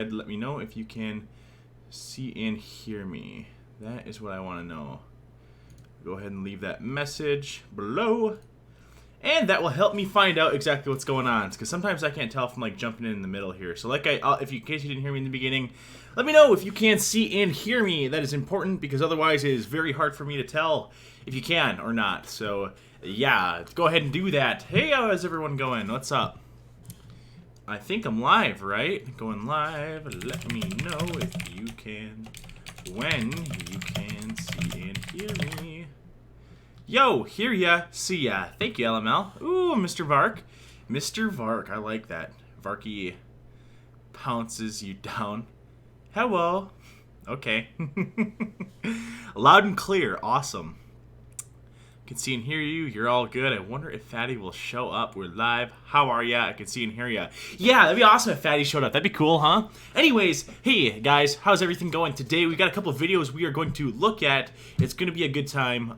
Let me know if you can see and hear me. That is what I want to know. Go ahead and leave that message below. And that will help me find out exactly what's going on, because sometimes I can't tell if I'm like jumping in the middle here. So in case you didn't hear me in the beginning, let me know if you can see and hear me. That is important, because otherwise it is very hard for me to tell if you can or not. So yeah, go ahead and do that. Hey, how's everyone going? What's up? I think I'm live, right? Going live. Let me know if you can, when you can see and hear me. Yo, hear ya, see ya. Thank you, LML. Ooh, Mr. Vark. Mr. Vark, I like that. Varky pounces you down. Hello. Okay. Loud and clear. Awesome. Can see and hear you. You're all good. I wonder if Fatty will show up. We're live. How are ya? I can see and hear ya. Yeah, that'd be awesome if Fatty showed up. That'd be cool, huh? Anyways, hey guys, how's everything going? Today we got a couple of videos we are going to look at. It's gonna be a good time.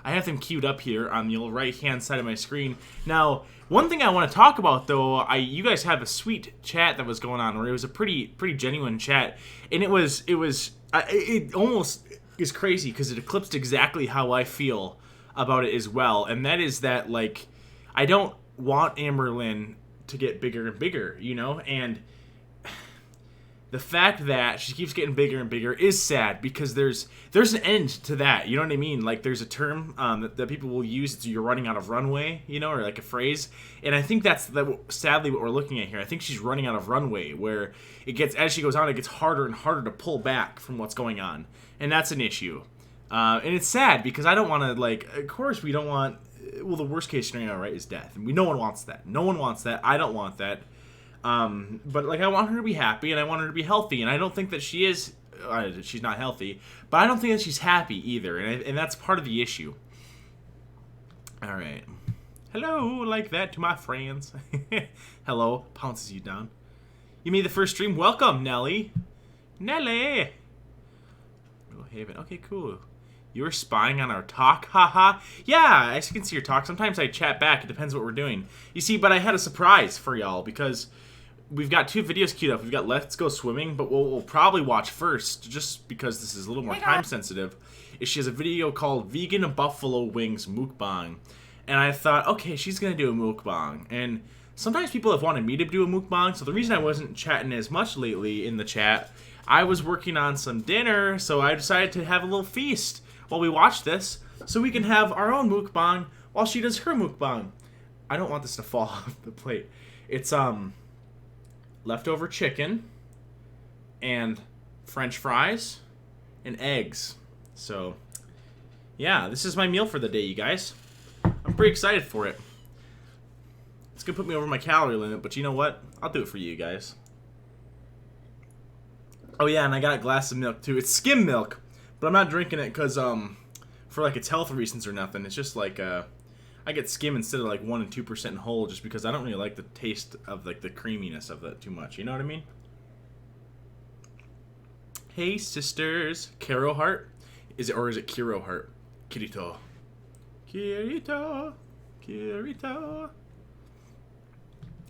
I have them queued up here on the right-hand side of my screen. Now, one thing I want to talk about, though, you guys have a sweet chat that was going on, where it was a pretty genuine chat, and it almost is crazy because it eclipsed exactly how I feel about it as well, and that is that, like, I don't want Amberlynn to get bigger and bigger, you know, and the fact that she keeps getting bigger and bigger is sad, because there's an end to that, you know what I mean? Like, there's a term that people will use, it's you're running out of runway, you know, or like a phrase, and I think that's sadly what we're looking at here. I think she's running out of runway, where it gets, as she goes on, it gets harder and harder to pull back from what's going on, and that's an issue. And it's sad, because I don't want to, like, of course we don't want, well, the worst case scenario, right, is death, and no one wants that. No one wants that. I don't want that. But, like, I want her to be happy, and I want her to be healthy, and I don't think that she is, she's not healthy, but I don't think that she's happy either, and that's part of the issue. Alright. Hello, like that to my friends. Hello, pounces you down. You made the first stream? Welcome, Nelly. Nelly! Haven. Okay, cool. You were spying on our talk? Haha. Yeah, as you can see your talk. Sometimes I chat back. It depends what we're doing. You see, but I had a surprise for y'all, because we've got two videos queued up. We've got Let's Go Swimming, but we'll probably watch first, just because this is a little more time sensitive, is she has a video called Vegan Buffalo Wings Mukbang. And I thought, okay, she's going to do a mukbang. And sometimes people have wanted me to do a mukbang, so the reason I wasn't chatting as much lately in the chat, I was working on some dinner, so I decided to have a little feast while we watch this, so we can have our own mukbang while she does her mukbang. I don't want this to fall off the plate. It's leftover chicken and French fries and eggs. So yeah, this is my meal for the day, you guys. I'm pretty excited for it. It's gonna put me over my calorie limit, but you know what? I'll do it for you guys. Oh yeah, and I got a glass of milk too. It's skim milk, but I'm not drinking it because for like its health reasons or nothing. It's just like I get skim instead of like 1 and 2% whole, just because I don't really like the taste of like the creaminess of that too much. You know what I mean? Hey sisters, Kiro Heart, is it Kiro Heart? Kirito, Kirito, Kirito.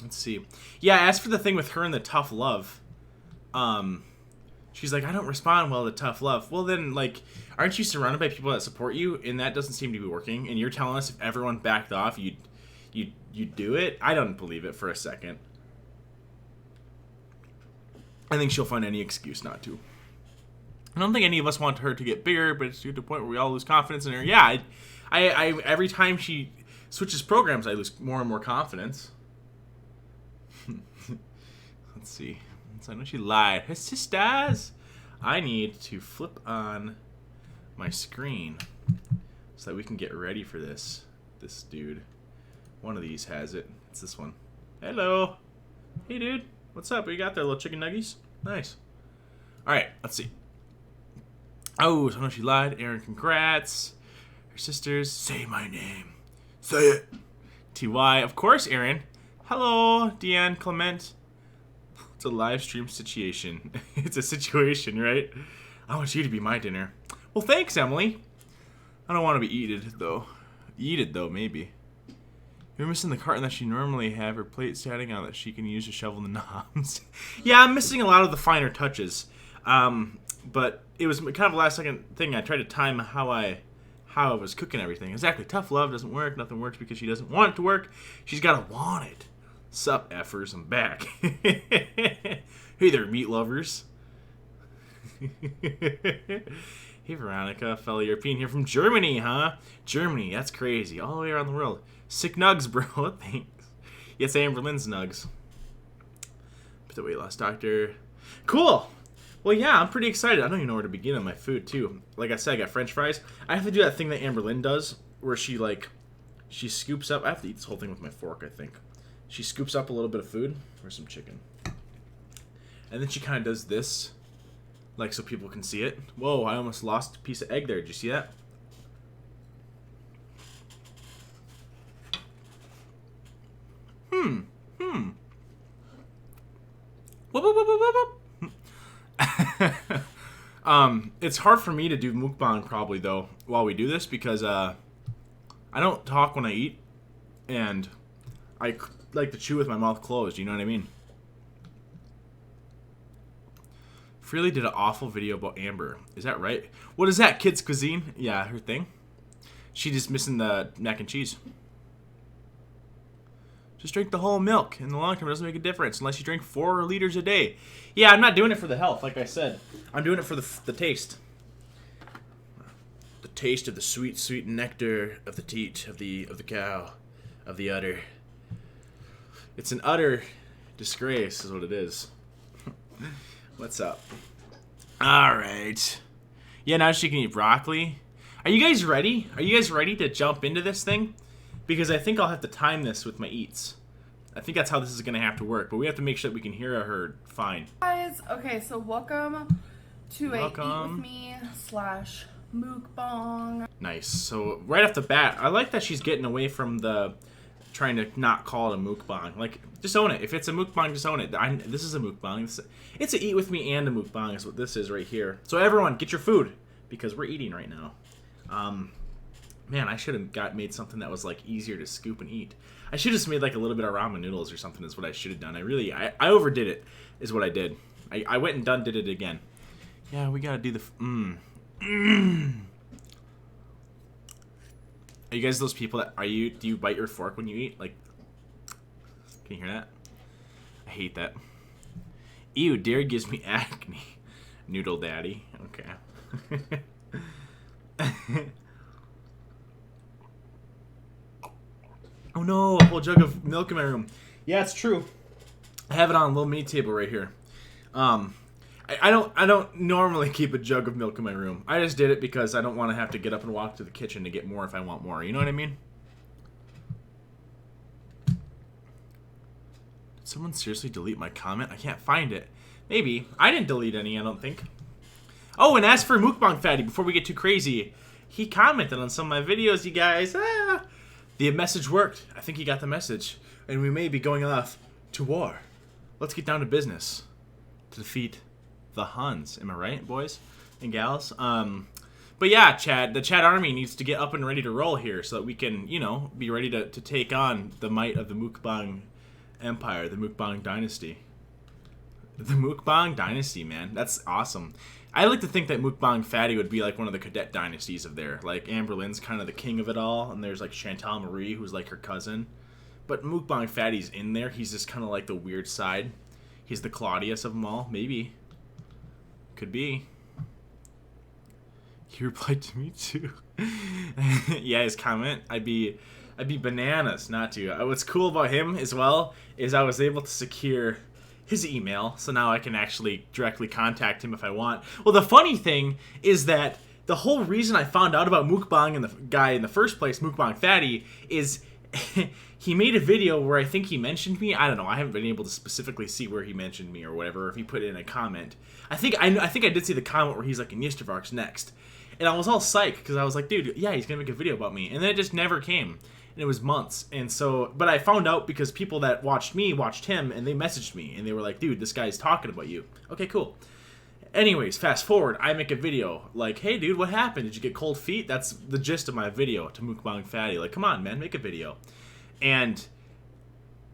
Let's see. Yeah, as for the thing with her and the tough love, she's like, I don't respond well to tough love. Well then, like, aren't you surrounded by people that support you? And that doesn't seem to be working. And you're telling us if everyone backed off, you'd do it? I don't believe it for a second. I think she'll find any excuse not to. I don't think any of us want her to get bigger, but it's to the point where we all lose confidence in her. Yeah, I every time she switches programs, I lose more and more confidence. Let's see. So I know she lied. Her sisters! I need to flip on my screen so that we can get ready for this dude. One of these has it. It's this one. Hello! Hey dude, what's up? What you got there, little chicken nuggies? Nice. Alright, let's see. Oh, so I know she lied. Aaron, congrats. Her sisters, say my name. Say it! TY, of course, Aaron. Hello, Deanne, Clement. It's a live stream situation. It's a situation, right? I want you to be my dinner. Well, thanks, Emily. I don't want to be eated, though. Maybe. You're missing the carton that she normally have, her plate standing out that she can use to shovel the knobs. Yeah, I'm missing a lot of the finer touches. But it was kind of a last second thing. I tried to time how I was cooking everything. Exactly. Tough love doesn't work. Nothing works because she doesn't want it to work. She's got to want it. Sup, effers. I'm back. Hey there, meat lovers. Hey, Veronica. Fellow European here from Germany, huh? Germany. That's crazy. All the way around the world. Sick nugs, bro. Thanks. Yes, Amberlynn's nugs. But the weight loss doctor. Cool. Well, yeah, I'm pretty excited. I don't even know where to begin on my food, too. Like I said, I got French fries. I have to do that thing that Amberlynn does, where she scoops up. I have to eat this whole thing with my fork, I think. She scoops up a little bit of food, or some chicken. And then she kind of does this, like so people can see it. Whoa, I almost lost a piece of egg there. Did you see that? Whoop, whoop, whoop, whoop, whoop. It's hard for me to do mukbang probably though while we do this because I don't talk when I eat and I like to chew with my mouth closed, you know what I mean? Freely did an awful video about Amber. Is that right? What is that, Kids Cuisine? Yeah, her thing. She just missing the mac and cheese. Just drink the whole milk. In the long term, it doesn't make a difference unless you drink 4 liters a day. Yeah, I'm not doing it for the health, like I said. I'm doing it for the taste. The taste of the sweet, sweet nectar of the teat, of the cow, of the udder. It's an utter disgrace is what it is. What's up? All right. Yeah, now she can eat broccoli. Are you guys ready? Are you guys ready to jump into this thing? Because I think I'll have to time this with my eats. I think that's how this is going to have to work. But we have to make sure that we can hear her fine. Guys, okay, so welcome to a Eat With Me / Mukbang. Nice. So right off the bat, I like that she's getting away from the trying to not call it a mukbang. Like, just own it. If it's a mukbang, just own it. This is a mukbang. It's a Eat With Me and a mukbang is what this is right here. So everyone, get your food because we're eating right now. Man, I should have made something that was like easier to scoop and eat. I should have just made like a little bit of ramen noodles or something is what I should have done. I overdid it is what I did. I went and did it again. Yeah, we gotta do the... Are you guys those people that... do you bite your fork when you eat? Like, can you hear that? I hate that. Ew, dairy gives me acne. Noodle daddy. Okay. Oh no, a whole jug of milk in my room. Yeah, it's true. I have it on a little mini table right here. I don't normally keep a jug of milk in my room. I just did it because I don't want to have to get up and walk to the kitchen to get more if I want more. You know what I mean? Did someone seriously delete my comment? I can't find it. Maybe. I didn't delete any, I don't think. Oh, and as for Mukbang Fatty, before we get too crazy, he commented on some of my videos, you guys. The message worked. I think he got the message. And we may be going off to war. Let's get down to business. To defeat the Huns. Am I right, boys and gals? But yeah, Chad, the Chad army needs to get up and ready to roll here so that we can, you know, be ready to take on the might of the Mukbang Empire, the Mukbang Dynasty. The Mukbang Dynasty, man. That's awesome. I like to think that Mukbang Fatty would be like one of the cadet dynasties of there. Like Amberlynn's kind of the king of it all, and there's like Chantal Marie, who's like her cousin. But Mukbang Fatty's in there. He's just kind of like the weird side. He's the Claudius of them all. Maybe. Could be. He replied to me too. Yeah, his comment. I'd be bananas not to. What's cool about him as well is I was able to secure his email, so now I can actually directly contact him if I want. Well, the funny thing is that the whole reason I found out about Mukbang and the guy in the first place, Mukbang Fatty, is he made a video where I think he mentioned me. I don't know. I haven't been able to specifically see where he mentioned me or whatever, or if he put it in a comment. I think I did see the comment where he's like, in Yestervark's next. And I was all psyched because I was like, dude, yeah, he's going to make a video about me. And then it just never came. And it was months. And so, but I found out because people that watched me watched him, and they messaged me, and they were like, dude, this guy's talking about you. Okay, cool. Anyways, fast forward, I make a video like, hey, dude, what happened? Did you get cold feet? That's the gist of my video to Mukbang Fatty. Like, come on, man, make a video. and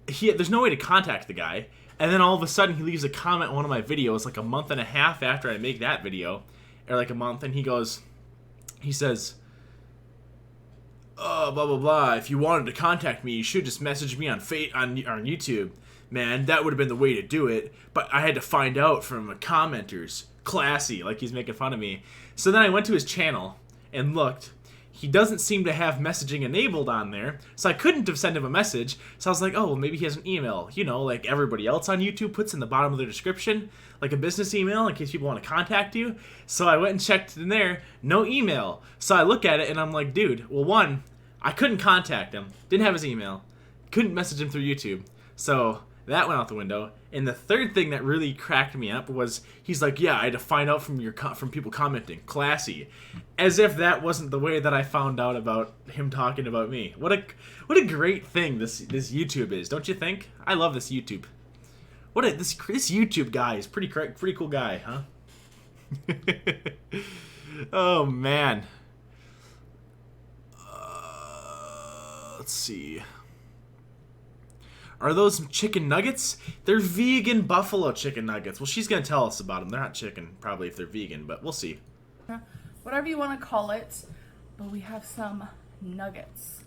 there's no way to contact the guy. And then all of a sudden he leaves a comment on one of my videos like a month and a half after I make that video, or like a month, and he says, oh, blah blah blah, if you wanted to contact me, you should just message me on YouTube. Man, that would have been the way to do it, but I had to find out from commenters. Classy, like he's making fun of me. So then I went to his channel and looked. He doesn't seem to have messaging enabled on there, so I couldn't have sent him a message. So I was like, oh, well, maybe he has an email, you know, like everybody else on YouTube puts in the bottom of their description, like a business email in case people want to contact you. So I went and checked in there, no email. So I look at it and I'm like, dude, well, one, I couldn't contact him, didn't have his email, couldn't message him through YouTube. So that went out the window. And the third thing that really cracked me up was he's like, yeah, I had to find out from people commenting. Classy. As if that wasn't the way that I found out about him talking about me. What a great thing this YouTube is, don't you think? I love this YouTube. This YouTube guy is pretty cool guy, huh? Oh man. Let's see. Are those chicken nuggets? They're vegan buffalo chicken nuggets. Well, she's going to tell us about them. They're not chicken, probably, if they're vegan, but we'll see. Whatever you want to call it, but we have some nuggets.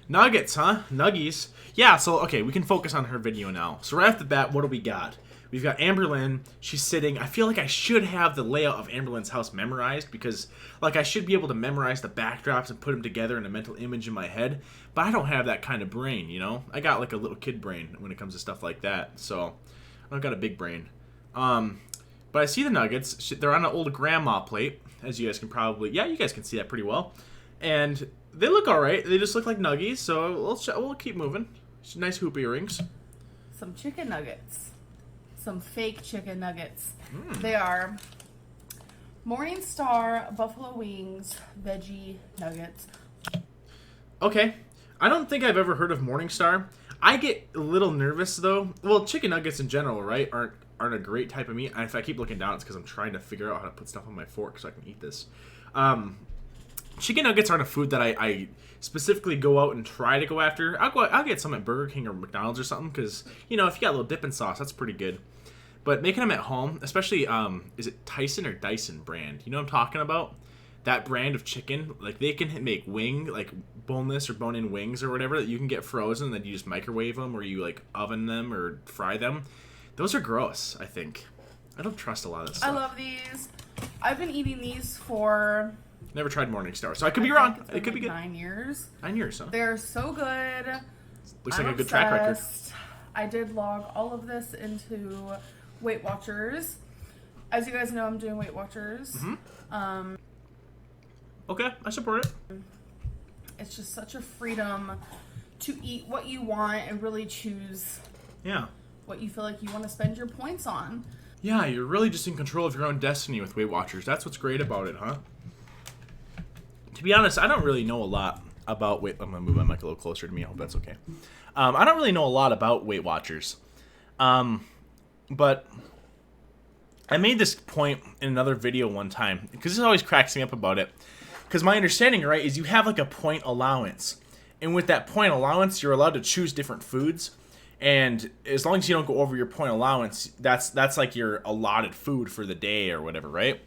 Nuggets, huh? Nuggies. Yeah, so, okay, we can focus on her video now. So right off the bat, what do we got? We've got Amberlynn. She's sitting. I feel like I should have the layout of Amberlynn's house memorized because, like, I should be able to memorize the backdrops and put them together in a mental image in my head. But I don't have that kind of brain, you know? I got, like, a little kid brain when it comes to stuff like that. So, I've got a big brain. But I see the nuggets. They're on an old grandma plate, as you guys can probably... Yeah, you guys can see that pretty well. And they look all right. They just look like nuggies, so we'll keep moving. Nice hoop earrings. Some chicken nuggets. Some fake chicken nuggets. They are Morningstar Buffalo Wings Veggie Nuggets. Okay. I don't think I've ever heard of Morningstar. I get a little nervous though. Well, chicken nuggets in general, right, aren't a great type of meat. And if I keep looking down, it's because I'm trying to figure out how to put stuff on my fork so I can eat this. Chicken nuggets aren't a food that I specifically go out and try to go after. I'll get some at Burger King or McDonald's or something because, you know, if you got a little dipping sauce, that's pretty good. But making them at home, especially, is it Tyson or Dyson brand? You know what I'm talking about? That brand of chicken, like they can make like boneless or bone-in wings or whatever that you can get frozen, then you just microwave them or you like oven them or fry them. Those are gross, I think. I don't trust a lot of this stuff. I love these. I've been eating these for... Never tried Morningstar, so I could be wrong. It could be good. 9 years. 9 years, huh? They're so good. Looks like a good track record. I did log all of this into Weight Watchers. As you guys know, I'm doing Weight Watchers. Mm-hmm. Okay, I support it. It's just such a freedom to eat what you want and really choose what you feel like you want to spend your points on. Yeah, you're really just in control of your own destiny with Weight Watchers. That's what's great about it, huh? To be honest, I don't really know a lot about Weight... I'm going to move my mic a little closer to me. I hope that's okay. I don't really know a lot about Weight Watchers. But I made this point in another video one time, because this always cracks me up about it. Because my understanding, right, is you have like a point allowance. And with that point allowance, you're allowed to choose different foods. And as long as you don't go over your point allowance, that's like your allotted food for the day or whatever, right?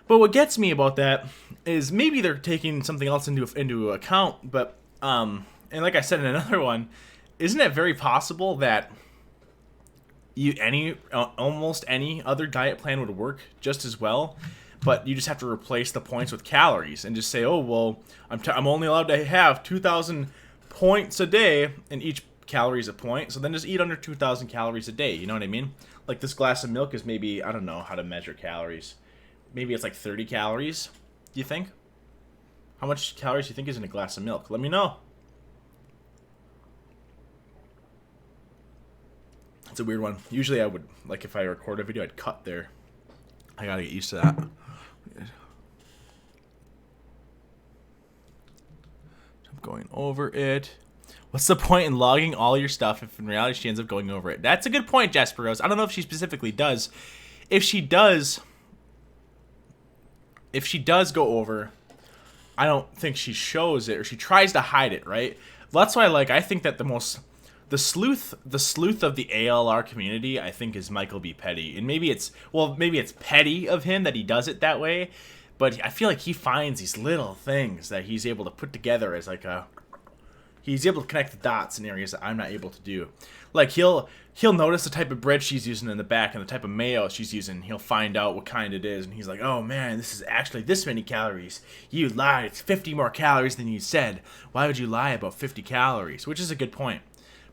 But what gets me about that is maybe they're taking something else into account. But, and like I said in another one, isn't it very possible that almost any other diet plan would work just as well, but you just have to replace the points with calories and just say, oh, well, I'm only allowed to have 2,000 points a day, and each calorie is a point, so then just eat under 2,000 calories a day, you know what I mean? Like this glass of milk is maybe, I don't know how to measure calories. Maybe it's like 30 calories, do you think? How much calories do you think is in a glass of milk? Let me know. It's a weird one. Usually I would, like if I record a video, I'd cut there. I gotta get used to that. I'm going over it. What's the point in logging all your stuff if in reality she ends up going over it? That's a good point, Jasper Rose. I don't know if she specifically does. If she does go over, I don't think she shows it, or she tries to hide it, right? That's why, like, I think that the sleuth of the ALR community, I think, is Michael B. Petty. And maybe it's petty of him that he does it that way, but I feel like he finds these little things that he's able to put together as like he's able to connect the dots in areas that I'm not able to do. Like he'll notice the type of bread she's using in the back and the type of mayo she's using. He'll find out what kind it is, and he's like, "Oh man, this is actually this many calories. You lied. It's 50 more calories than you said. Why would you lie about 50 calories?" Which is a good point.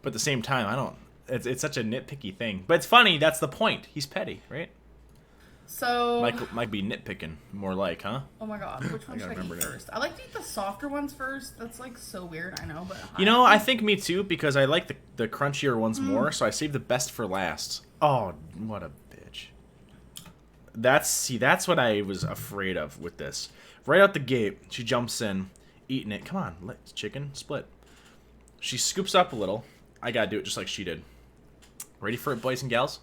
But at the same time, I don't. It's such a nitpicky thing. But it's funny. That's the point. He's petty, right? So might be nitpicking more like, huh? Oh my god, which one should I eat first? I like to eat the softer ones first. That's like so weird, I know, but I think me too, because I like the crunchier ones more, so I save the best for last. Oh, what a bitch. That's what I was afraid of with this. Right out the gate, she jumps in, eating it. Come on, let's chicken split. She scoops up a little. I gotta do it just like she did. Ready for it, boys and gals?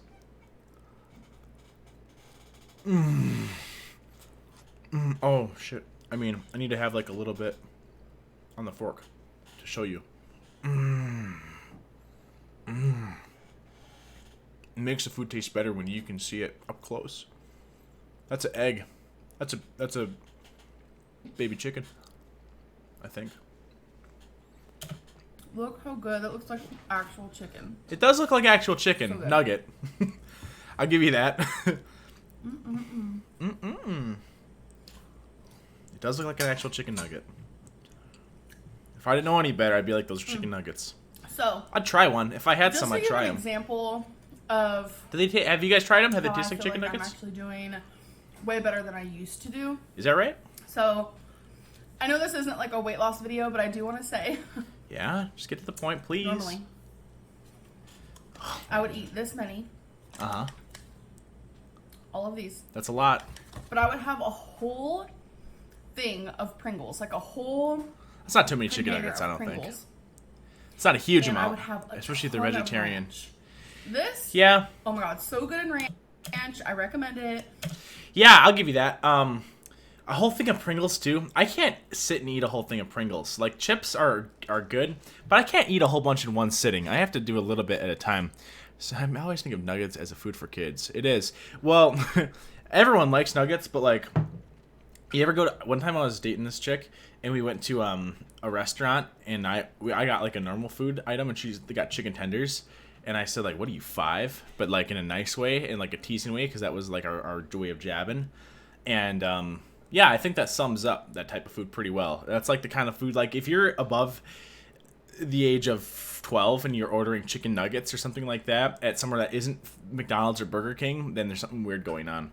Oh, shit. I mean, I need to have, like, a little bit on the fork to show you. It makes the food taste better when you can see it up close. That's an egg. That's a baby chicken, I think. Look how good. That looks like actual chicken. It does look like actual chicken. So nugget. I'll give you that. It does look like an actual chicken nugget. If I didn't know any better, I'd be like those chicken nuggets. So I'd try one. If I had some, I'd try them. Example of. Have you guys tried them? Have they tasted like chicken nuggets? I'm actually doing way better than I used to do. Is that right? So I know this isn't like a weight loss video, but I do want to say. Yeah, just get to the point, please. Normally, I would eat this many. All of these. That's a lot. But I would have a whole thing of Pringles, like a whole. That's not too many chicken nuggets, I don't think. It's not a huge amount, I would have especially if they're vegetarian. This? Yeah. Oh my god, so good in ranch. I recommend it. Yeah, I'll give you that. A whole thing of Pringles too. I can't sit and eat a whole thing of Pringles. Like chips are good, but I can't eat a whole bunch in one sitting. I have to do a little bit at a time. So I always think of nuggets as a food for kids. It is. Well, everyone likes nuggets, but like, you ever go to? One time I was dating this chick, and we went to a restaurant, and I got like a normal food item, and they got chicken tenders, and I said like, "What are you, 5?" But like in a nice way, in like a teasing way, because that was like our way of jabbing, and yeah, I think that sums up that type of food pretty well. That's like the kind of food, like if you're above the age of 12 and you're ordering chicken nuggets or something like that at somewhere that isn't McDonald's or Burger King, then there's something weird going on.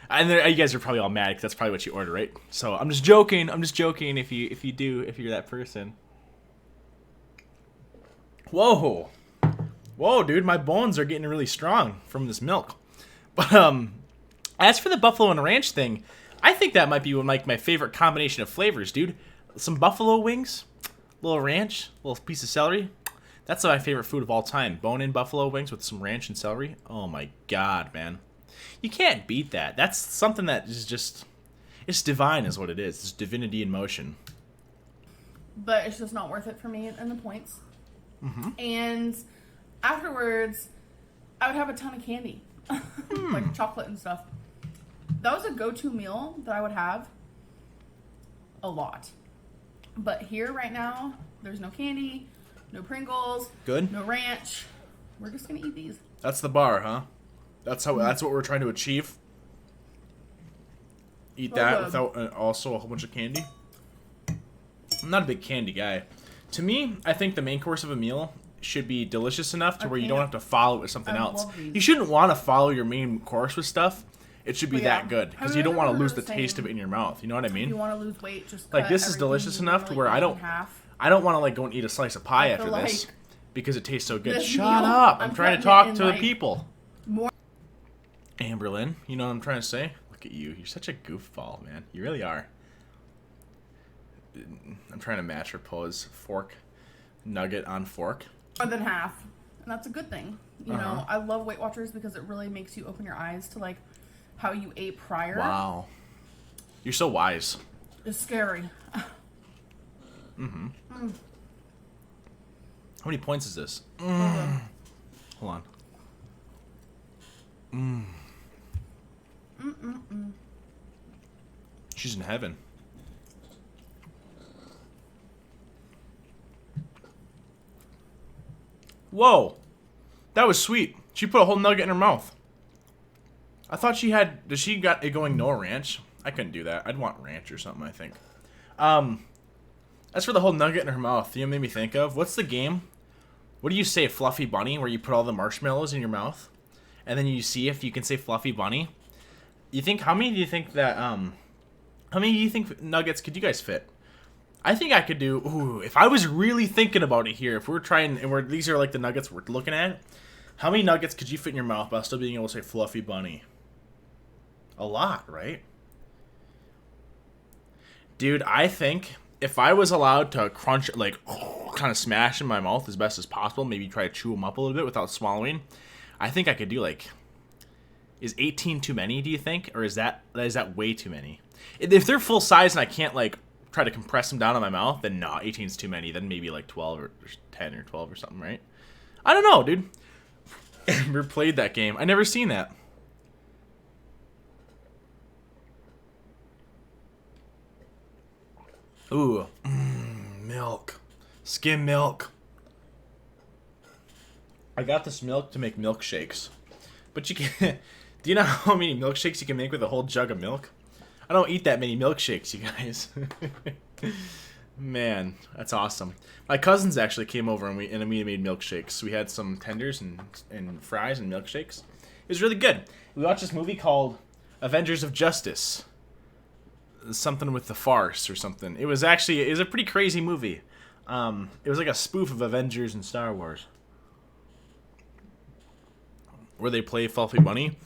And you guys are probably all mad because that's probably what you order, right? So I'm just joking. If you're that person. Whoa, dude, my bones are getting really strong from this milk. But as for the buffalo and ranch thing, I think that might be like my favorite combination of flavors, dude. Some buffalo wings, a little ranch, a little piece of celery. That's my favorite food of all time. Bone-in buffalo wings with some ranch and celery. Oh my god, man. You can't beat that. That's something that is just... It's divine is what it is. It's divinity in motion. But it's just not worth it for me and the points. And afterwards, I would have a ton of candy. Like chocolate and stuff. That was a go-to meal that I would have a lot. But here right now, there's no candy, no Pringles, good, no ranch. We're just gonna eat these. That's the bar, huh? That's what we're trying to achieve. Eat that without also a whole bunch of candy. I'm not a big candy guy. To me, I think the main course of a meal should be delicious enough to where you don't have to follow it with something else. You shouldn't want to follow your main course with stuff. It should be that good because you don't want to lose the taste of it in your mouth. You know what I mean? If you want to lose weight, just like this is delicious enough to where I don't want to like go and eat a slice of pie after this because it tastes so good. Shut up! I'm trying to talk to the people. Amberlynn, you know what I'm trying to say? Look at you. You're such a goofball, man. You really are. I'm trying to match her pose. Fork, nugget on fork. More than half, and that's a good thing. You know, I love Weight Watchers because it really makes you open your eyes to like how you ate prior. Wow. You're so wise. It's scary. How many points is this? Hold on. She's in heaven. Whoa. That was sweet. She put a whole nugget in her mouth. I thought she had... Does she got it going no ranch? I couldn't do that. I'd want ranch or something, I think. As for the whole nugget in her mouth, you made me think of... What's the game? What do you say, Fluffy Bunny, where you put all the marshmallows in your mouth? And then you see if you can say Fluffy Bunny? You think... How many do you think that... How many do you think nuggets could you guys fit? I think I could do... Ooh, if I was really thinking about it here, if we're trying... And these are like the nuggets we're looking at. How many nuggets could you fit in your mouth while still being able to say Fluffy Bunny? A lot, right? Dude, I think if I was allowed to crunch, like, kind of smash in my mouth as best as possible, maybe try to chew them up a little bit without swallowing, I think I could do, like... Is 18 too many, do you think? Or is that way too many? If they're full size and I can't, like, try to compress them down in my mouth, then no, 18 is too many. Then maybe, like, 12 or 10 or 12 or something, right? I don't know, dude. Never played that game. I never seen that. Ooh. Milk. Skim milk. I got this milk to make milkshakes. But you can... Do you know how many milkshakes you can make with a whole jug of milk? I don't eat that many milkshakes, you guys. Man, that's awesome. My cousins actually came over and we made milkshakes. We had some tenders and fries and milkshakes. It was really good. We watched this movie called Avengers of Justice. Something with the farce or something. It was a pretty crazy movie. It was like a spoof of Avengers and Star Wars. Where they play Fluffy Bunny.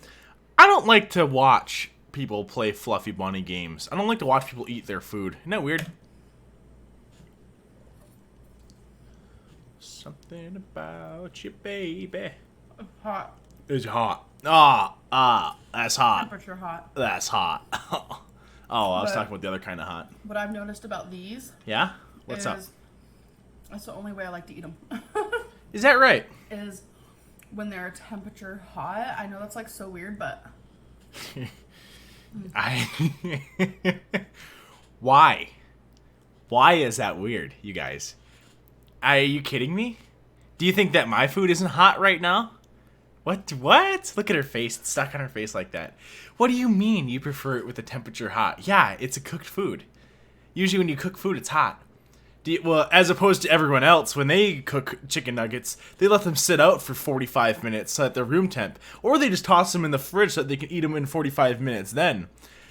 I don't like to watch people play Fluffy Bunny games. I don't like to watch people eat their food. Isn't that weird? Something about you, baby. Hot. It's hot. That's hot. Temperature hot. That's hot. Oh, I was talking about the other kind of hot. What I've noticed about these... Yeah? What's up? That's the only way I like to eat them. Is that right? Is when they're temperature hot. I know that's like so weird, but... Why? Why is that weird, you guys? Are you kidding me? Do you think that my food isn't hot right now? What? Look at her face. It's stuck on her face like that. What do you mean you prefer it with the temperature hot? Yeah, it's a cooked food. Usually when you cook food, it's hot. Well, as opposed to everyone else, when they cook chicken nuggets, they let them sit out for 45 minutes so that they're room temp. Or they just toss them in the fridge so that they can eat them in 45 minutes then.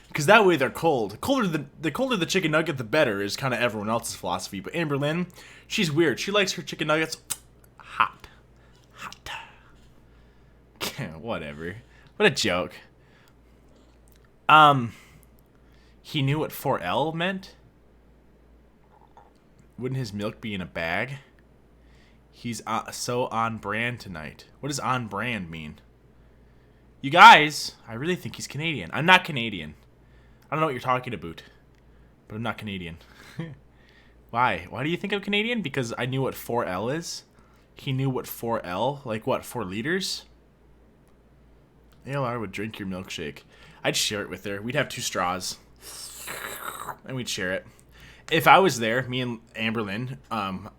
Because that way they're cold. The colder the chicken nugget, the better, is kind of everyone else's philosophy. But Amberlynn, she's weird. She likes her chicken nuggets hot. Hot. Whatever. What a joke. He knew what 4L meant? Wouldn't his milk be in a bag? He's so on brand tonight. What does on brand mean? You guys, I really think he's Canadian. I'm not Canadian. I don't know what you're talking about, but I'm not Canadian. Why? Why do you think I'm Canadian? Because I knew what 4L is? He knew what 4L, like what, 4 liters? ALR would drink your milkshake. I'd share it with her. We'd have 2 straws. And we'd share it. If I was there, me and Amberlynn,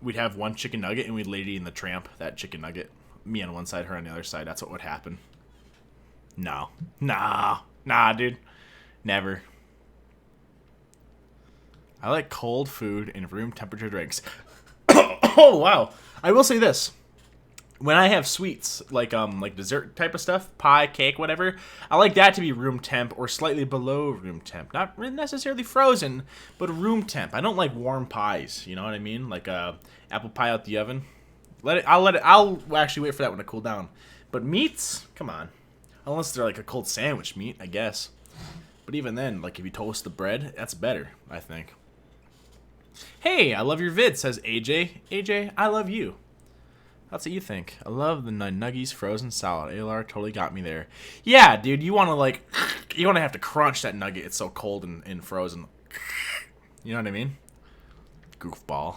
we'd have 1 chicken nugget and we'd Lady in the Tramp that chicken nugget. Me on one side, her on the other side. That's what would happen. No. Nah, dude. Never. I like cold food and room temperature drinks. Oh, wow. I will say this. When I have sweets, like dessert type of stuff, pie, cake, whatever, I like that to be room temp or slightly below room temp. Not necessarily frozen, but room temp. I don't like warm pies, you know what I mean? Like apple pie out the oven. I'll actually wait for that one to cool down. But meats, come on. Unless they're like a cold sandwich meat, I guess. But even then, like if you toast the bread, that's better, I think. Hey, I love your vid, says AJ. AJ, I love you. That's what you think. I love the Nuggies frozen salad. ALR totally got me there. Yeah, dude, you want to have to crunch that nugget. It's so cold and frozen. You know what I mean? Goofball.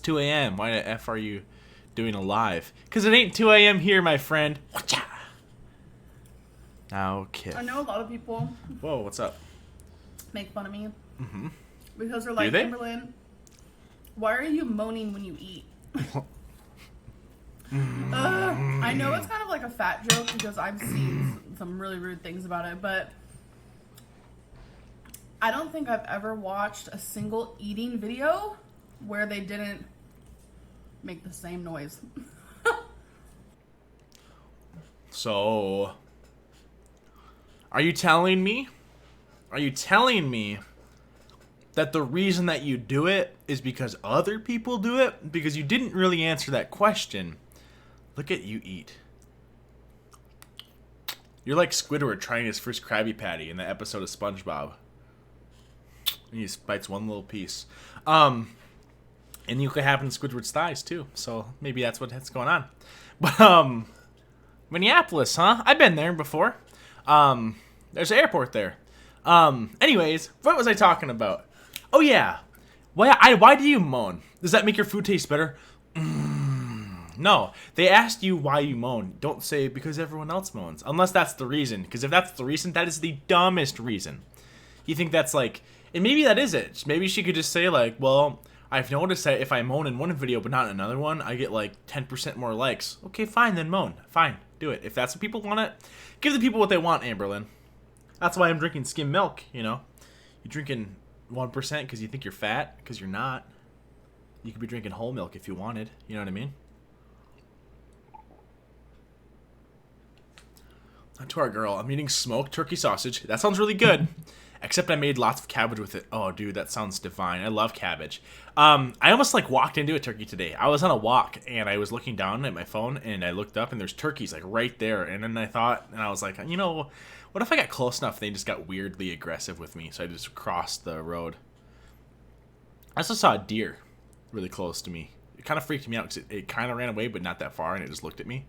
2 a.m. Why the F are you doing a live? Because it ain't 2 a.m. here, my friend. Okay. I know a lot of people. Whoa, what's up? Make fun of me. Mm-hmm. Because they're like, they? Amberlynn, why are you moaning when you eat? I know it's kind of like a fat joke because I've seen some really rude things about it, but I don't think I've ever watched a single eating video where they didn't make the same noise. So, are you telling me that the reason that you do it is because other people do it? Because you didn't really answer that question. Look at you eat. You're like Squidward trying his first Krabby Patty in the episode of SpongeBob. And he just bites one little piece. And you could happen in Squidward's thighs too. So maybe that's what's going on. But Minneapolis, huh? I've been there before. There's an airport there. Anyways, what was I talking about? Oh yeah. Why do you moan? Does that make your food taste better? No. They asked you why you moan. Don't say because everyone else moans. Unless that's the reason. Because if that's the reason, that is the dumbest reason. You think that's like... And maybe that is it. Maybe she could just say like, well, I've noticed that if I moan in one video but not in another one, I get like 10% more likes. Okay, fine, then moan. Fine, do it. If that's what people want it, give the people what they want, Amberlynn. That's why I'm drinking skim milk, you know. You're drinking 1% because you think you're fat, because you're not. You could be drinking whole milk if you wanted. You know what I mean? On to our girl. I'm eating smoked turkey sausage. That sounds really good. Except I made lots of cabbage with it. Oh, dude, that sounds divine. I love cabbage. I almost like walked into a turkey today. I was on a walk and I was looking down at my phone and I looked up and there's turkeys like right there. And then I thought, and I was like, you know, what if I got close enough and they just got weirdly aggressive with me? So I just crossed the road. I also saw a deer really close to me. It kind of freaked me out because it kind of ran away, but not that far, and it just looked at me.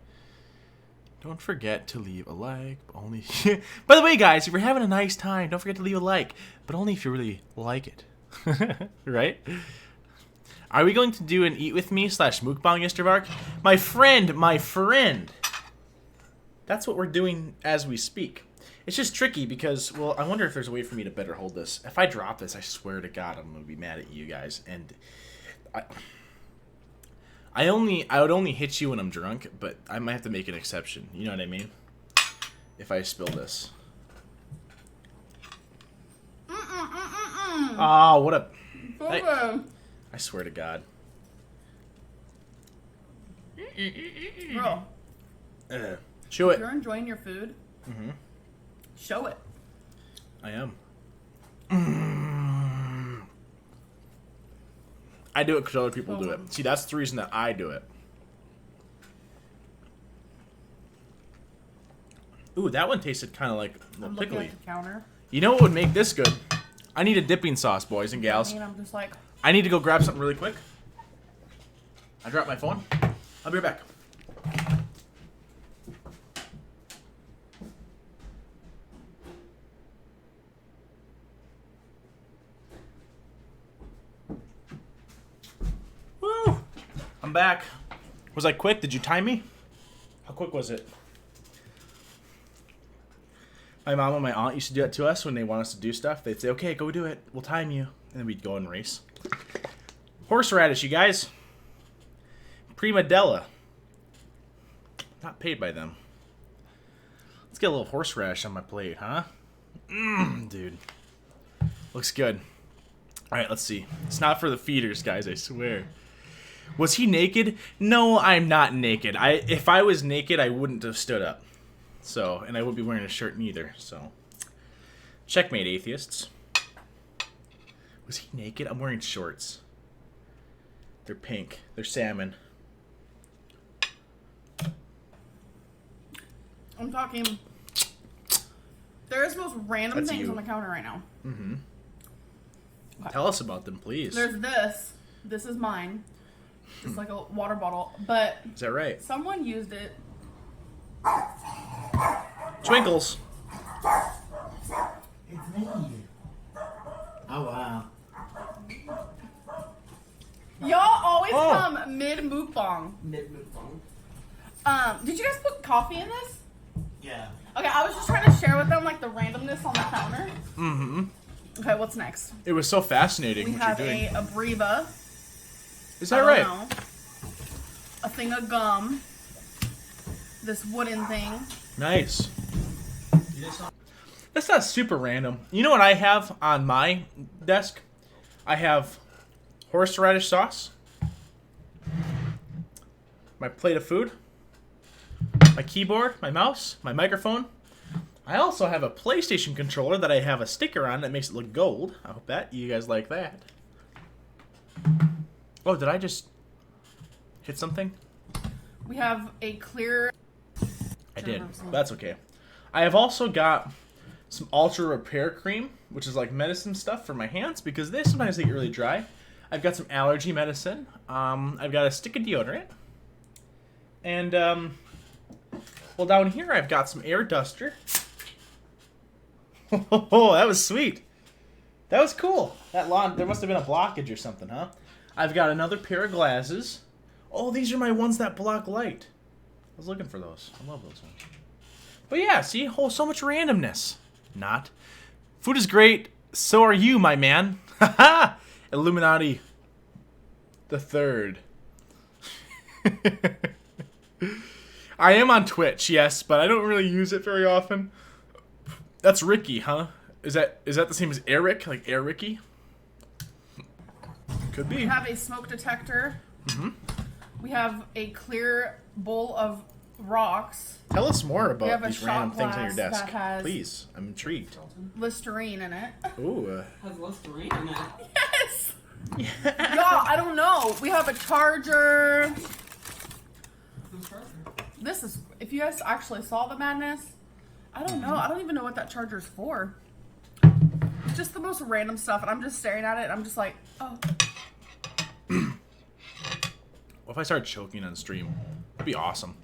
Don't forget to leave a like, but only... By the way, guys, if you're having a nice time, don't forget to leave a like, but only if you really like it. Right? Are we going to do an eat with me / mukbang yestervark? My friend! That's what we're doing as we speak. It's just tricky because, well, I wonder if there's a way for me to better hold this. If I drop this, I swear to God, I'm going to be mad at you guys. And I would only hit you when I'm drunk, but I might have to make an exception. You know what I mean? If I spill this. Oh, what a... I swear to God. Bro. Show If it. you're enjoying your food, show it. I am. I do it because other people do it. See, that's the reason that I do it. Ooh, that one tasted kind of like a little pickly. At the counter. You know what would make this good? I need a dipping sauce, boys and gals. I'm just like... I need to go grab something really quick. I dropped my phone. I'll be right back. Woo! I'm back. Was I quick? Did you time me? How quick was it? My mom and my aunt used to do that to us when they want us to do stuff. They'd say, okay, go do it. We'll time you. And then we'd go and race. Horseradish, you guys. Prima Della. Not paid by them. Let's get a little horseradish on my plate, huh? Dude. Looks good. Alright, let's see. It's not for the feeders, guys, I swear. Was he naked? No, I'm not naked. If I was naked, I wouldn't have stood up. So, and I wouldn't be wearing a shirt neither, so. Checkmate, atheists. Was he naked? I'm wearing shorts. They're pink. They're salmon. I'm talking... There's the most random That's things you. on the counter right now. Mm-hmm. Okay. Tell us about them, please. There's this. This is mine. It's like a water bottle. But... Is that right? Someone used it... Twinkles. It's me. Oh, wow. Y'all always mid mukbang. Mid mukbang. Did you guys put coffee in this? Yeah. Okay, I was just trying to share with them like the randomness on the counter. Mm-hmm. Okay, what's next? It was so fascinating We what have you're doing. a Abreva. Is that right? Know. A thing of gum. This wooden thing. Nice. That's not super random. You know what I have on my desk? I have horseradish sauce, my plate of food, my keyboard, my mouse, my microphone. I also have a PlayStation controller that I have a sticker on that makes it look gold. I hope that you guys like that. Oh, did I just hit something? We have a clear... I did. That's okay. I have also got some Ultra Repair Cream, which is like medicine stuff for my hands because they sometimes get really dry. I've got some allergy medicine. I've got a stick of deodorant. And, well, down here I've got some air duster. Oh, that was sweet. That was cool. That lawn, there must have been a blockage or something, huh? I've got another pair of glasses. Oh, these are my ones that block light. I was looking for those. I love those ones. But yeah, see? Oh, so much randomness. Not. Food is great. So are you, my man. Haha! Illuminati the Third. I am on Twitch, yes, but I don't really use it very often. That's Ricky, huh? Is that the same as Eric? Like Air Ricky? Could be. We have a smoke detector. Mm-hmm. We have a clear bowl of rocks. Tell us more We have about a these random shot things on your glass desk. that has- Please, I'm intrigued. Listerine in it. Ooh. Has Listerine in it. Yes! Y'all, I don't know. We have a charger. This is, if you guys actually saw the madness, I don't know. I don't even know what that charger's for. It's just the most random stuff, and I'm just staring at it, and I'm just like, oh. What if I started choking on stream? That'd be awesome.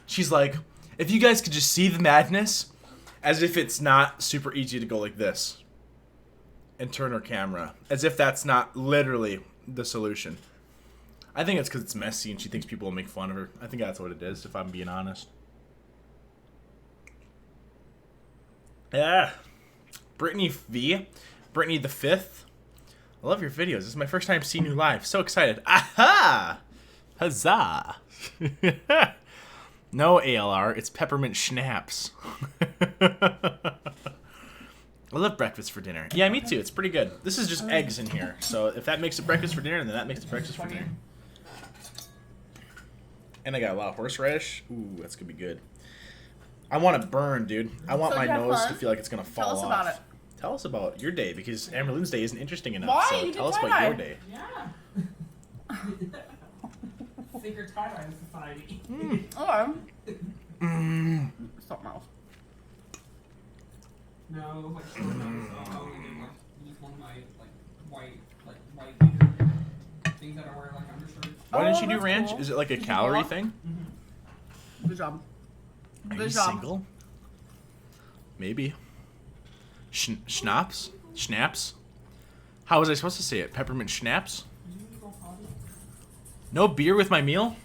She's like, if you guys could just see the madness, as if it's not super easy to go like this and turn her camera, as if that's not literally the solution. I think it's because it's messy and she thinks people will make fun of her. I think that's what it is, if I'm being honest. Yeah. Brittany V. Brittany the Fifth. I love your videos. This is my first time seeing you live. So excited. Aha! Huzzah! No ALR, it's peppermint schnapps. I love breakfast for dinner. Yeah, me too. It's pretty good. This is just eggs in here. So if that makes it breakfast for dinner, then that makes it breakfast for dinner. And I got a lot of horseradish. Ooh, that's gonna be good. I want to burn, dude. I want So my you have nose fun? to feel like it's gonna fall off. Tell us about it. Tell us about your day, because Amberlynn's day isn't interesting enough. Why? So You did tell us about tie-dye. your day. Yeah. Secret tie-dye society. Okay. Something else. No, like short notes. Use one of my white things that I wear like undershirts. Why didn't Oh, you do that's ranch? cool. Is it like a Did you calorie walk? thing? Good job. Are Good you job. single? Maybe. Schnapps? Schnaps? How was I supposed to say it? Peppermint schnapps? No beer with my meal?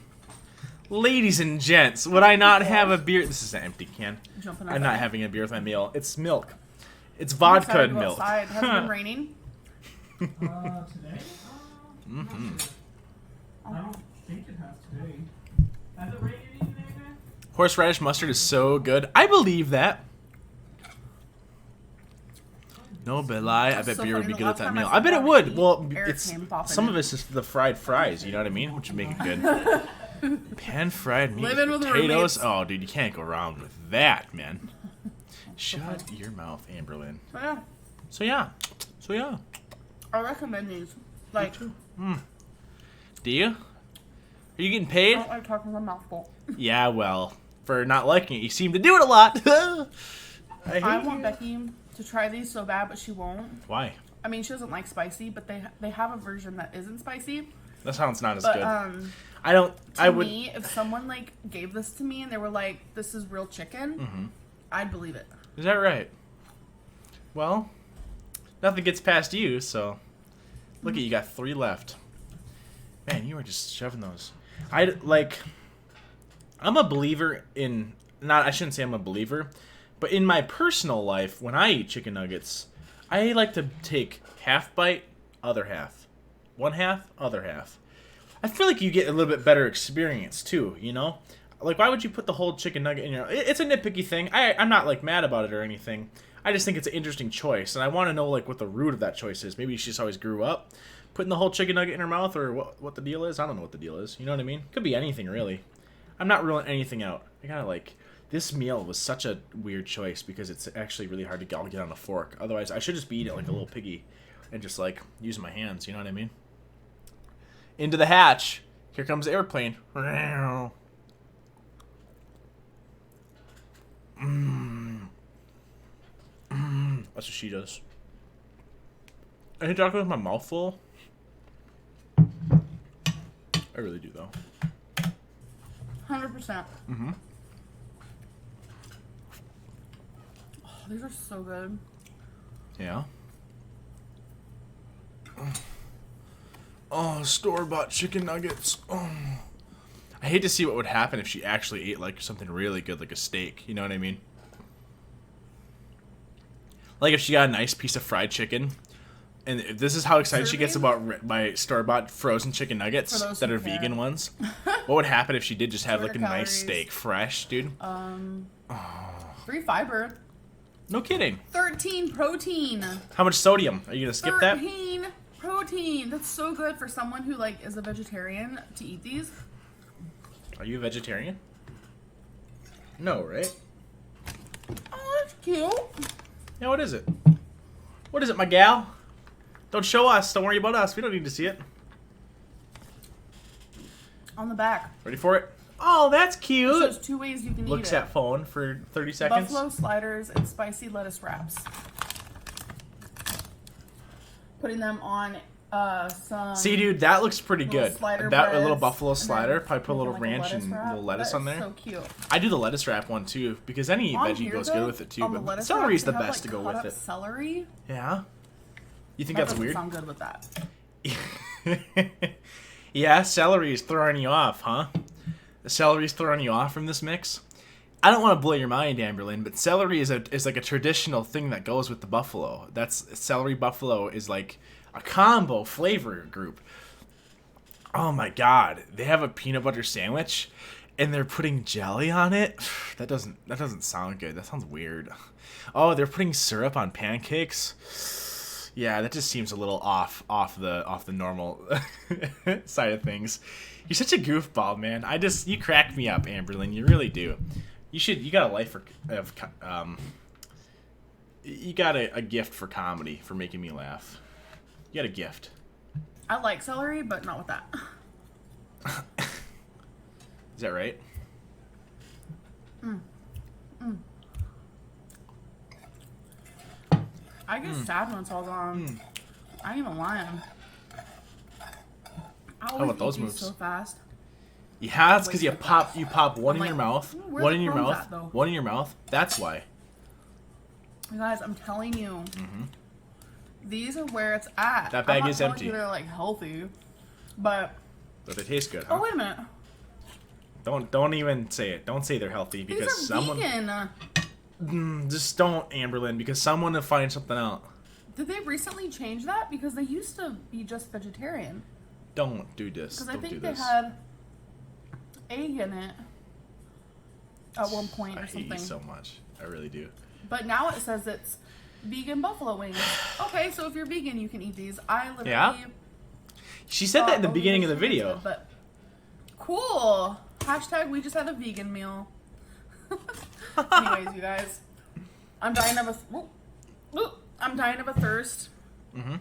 Ladies and gents, would I not have a beer? This is an empty can. Jumping I'm up. not having a beer with my meal. It's milk. It's I'm vodka excited and to go milk. outside. Has it been raining? Today? Mm-hmm. I don't think it has today. Has it rained anything today? Horseradish mustard is so good. I believe that. No, but lie. I bet So beer would funny, be the good with last that time meal. I I bet it saw would. Eric Well, it's came popping some in. of it's just the fried fries. You know what I mean? Which would make it good. Pan fried meat Living with with potatoes. roommates. Oh, dude, you can't go wrong with that, man. Shut your mouth, Amberlynn. But yeah, So yeah. I recommend these. Like, Do you? Are you getting I paid? don't like talking with a mouthful. Yeah, well, for not liking it, you seem to do it a lot. I I hate want you. Becky to try these so bad, but she won't. Why? I mean, she doesn't like spicy, but they have a version that isn't spicy. That sounds not as But good. I don't. to I would. me, if someone like gave this to me and they were like, "This is real chicken," I'd believe it. Is that right? Well, nothing gets past you, so Look at you, got 3 left. Man, you were just shoving those. I'm a believer in, I shouldn't say I'm a believer, but in my personal life, when I eat chicken nuggets, I like to take half bite, other half. 1 half, other half. I feel like you get a little bit better experience too, you know? Like, why would you put the whole chicken nugget in your... It's a nitpicky thing. I'm not, like, mad about it or anything. I just think it's an interesting choice, and I want to know, like, what the root of that choice is. Maybe she just always grew up putting the whole chicken nugget in her mouth, or what the deal is. I don't know what the deal is. You know what I mean? Could be anything, really. I'm not ruling anything out. I gotta, like... This meal was such a weird choice because it's actually really hard to get on a fork. Otherwise, I should just be eating it like a little piggy and just, like, using my hands. You know what I mean? Into the hatch. Here comes the airplane. That's what she does. I hate talking with my mouth full. I really do, though. 100%. Mm-hmm. Oh, these are so good. Yeah. Oh, store-bought chicken nuggets. Oh. I hate to see what would happen if she actually ate, like, something really good, like a steak. You know what I mean? Like, if she got a nice piece of fried chicken, and if this is how excited she gets about my store-bought frozen chicken nuggets that are vegan ones, what would happen if she did just have, like, a nice steak fresh, dude? 3 fiber. No kidding. 13 protein. How much sodium? Are you going to skip that? 13 protein. That's so good for someone who, like, is a vegetarian to eat these. Are you a vegetarian? No, right? Oh, that's cute. Yeah, what is it? What is it, my gal? Don't show us. Don't worry about us. We don't need to see it. On the back. Ready for it? Oh, that's cute. There's 2 ways you can eat it. Looks at phone for 30 seconds. Buffalo sliders and spicy lettuce wraps. Putting them on some... See, dude, that looks pretty good. That breads, little buffalo slider. Probably put a little like ranch and a little lettuce on there. So cute. I do the lettuce wrap one, too, because any On veggie here, goes though, good with it, too. on the But lettuce celery's the wraps, they have, best to like, go cut with up it. Celery. Yeah? You think That that's weird? sound good with that. Yeah, celery's throwing you off, huh? The celery's throwing you off from this mix? I don't want to blow your mind, Amberlynn, but celery is like a traditional thing that goes with the buffalo. Celery buffalo is like a combo flavor group. Oh my god, they have a peanut butter sandwich and they're putting jelly on it? That doesn't sound good. That sounds weird. Oh, they're putting syrup on pancakes? Yeah, that just seems a little off the normal side of things. You're such a goofball, man. You crack me up, Amberlynn. You really do. You got a life you got a gift for comedy, for making me laugh. You got a gift. I like celery, but not with that. Is that right? I get sad when it's all gone. I ain't even lying. I always about those eat these moves? so fast. Yeah, that's because you pop one in like, your mouth, where one the in your crumbs mouth, at, though? one in your mouth. That's why. You guys, I'm telling you, these are where it's at. That bag I'm not is telling empty. you they're like healthy, but But they taste good, huh? oh wait a minute, Don't even say it. Don't say they're healthy because these are someone vegan. just don't, Amberlynn, because someone will find something out. Did they recently change that? Because they used to be just vegetarian. Don't do this. Because I Don't do think they this. had egg in it at one point I or hate something. you so much. I really do. But now it says it's vegan buffalo wings. Okay, so if you're vegan, you can eat these. I literally. Yeah? She said that in the thought beginning of the those video. were good, but cool. Hashtag we just had a vegan meal. Anyways, you guys, I'm dying of a thirst. Mm-hmm.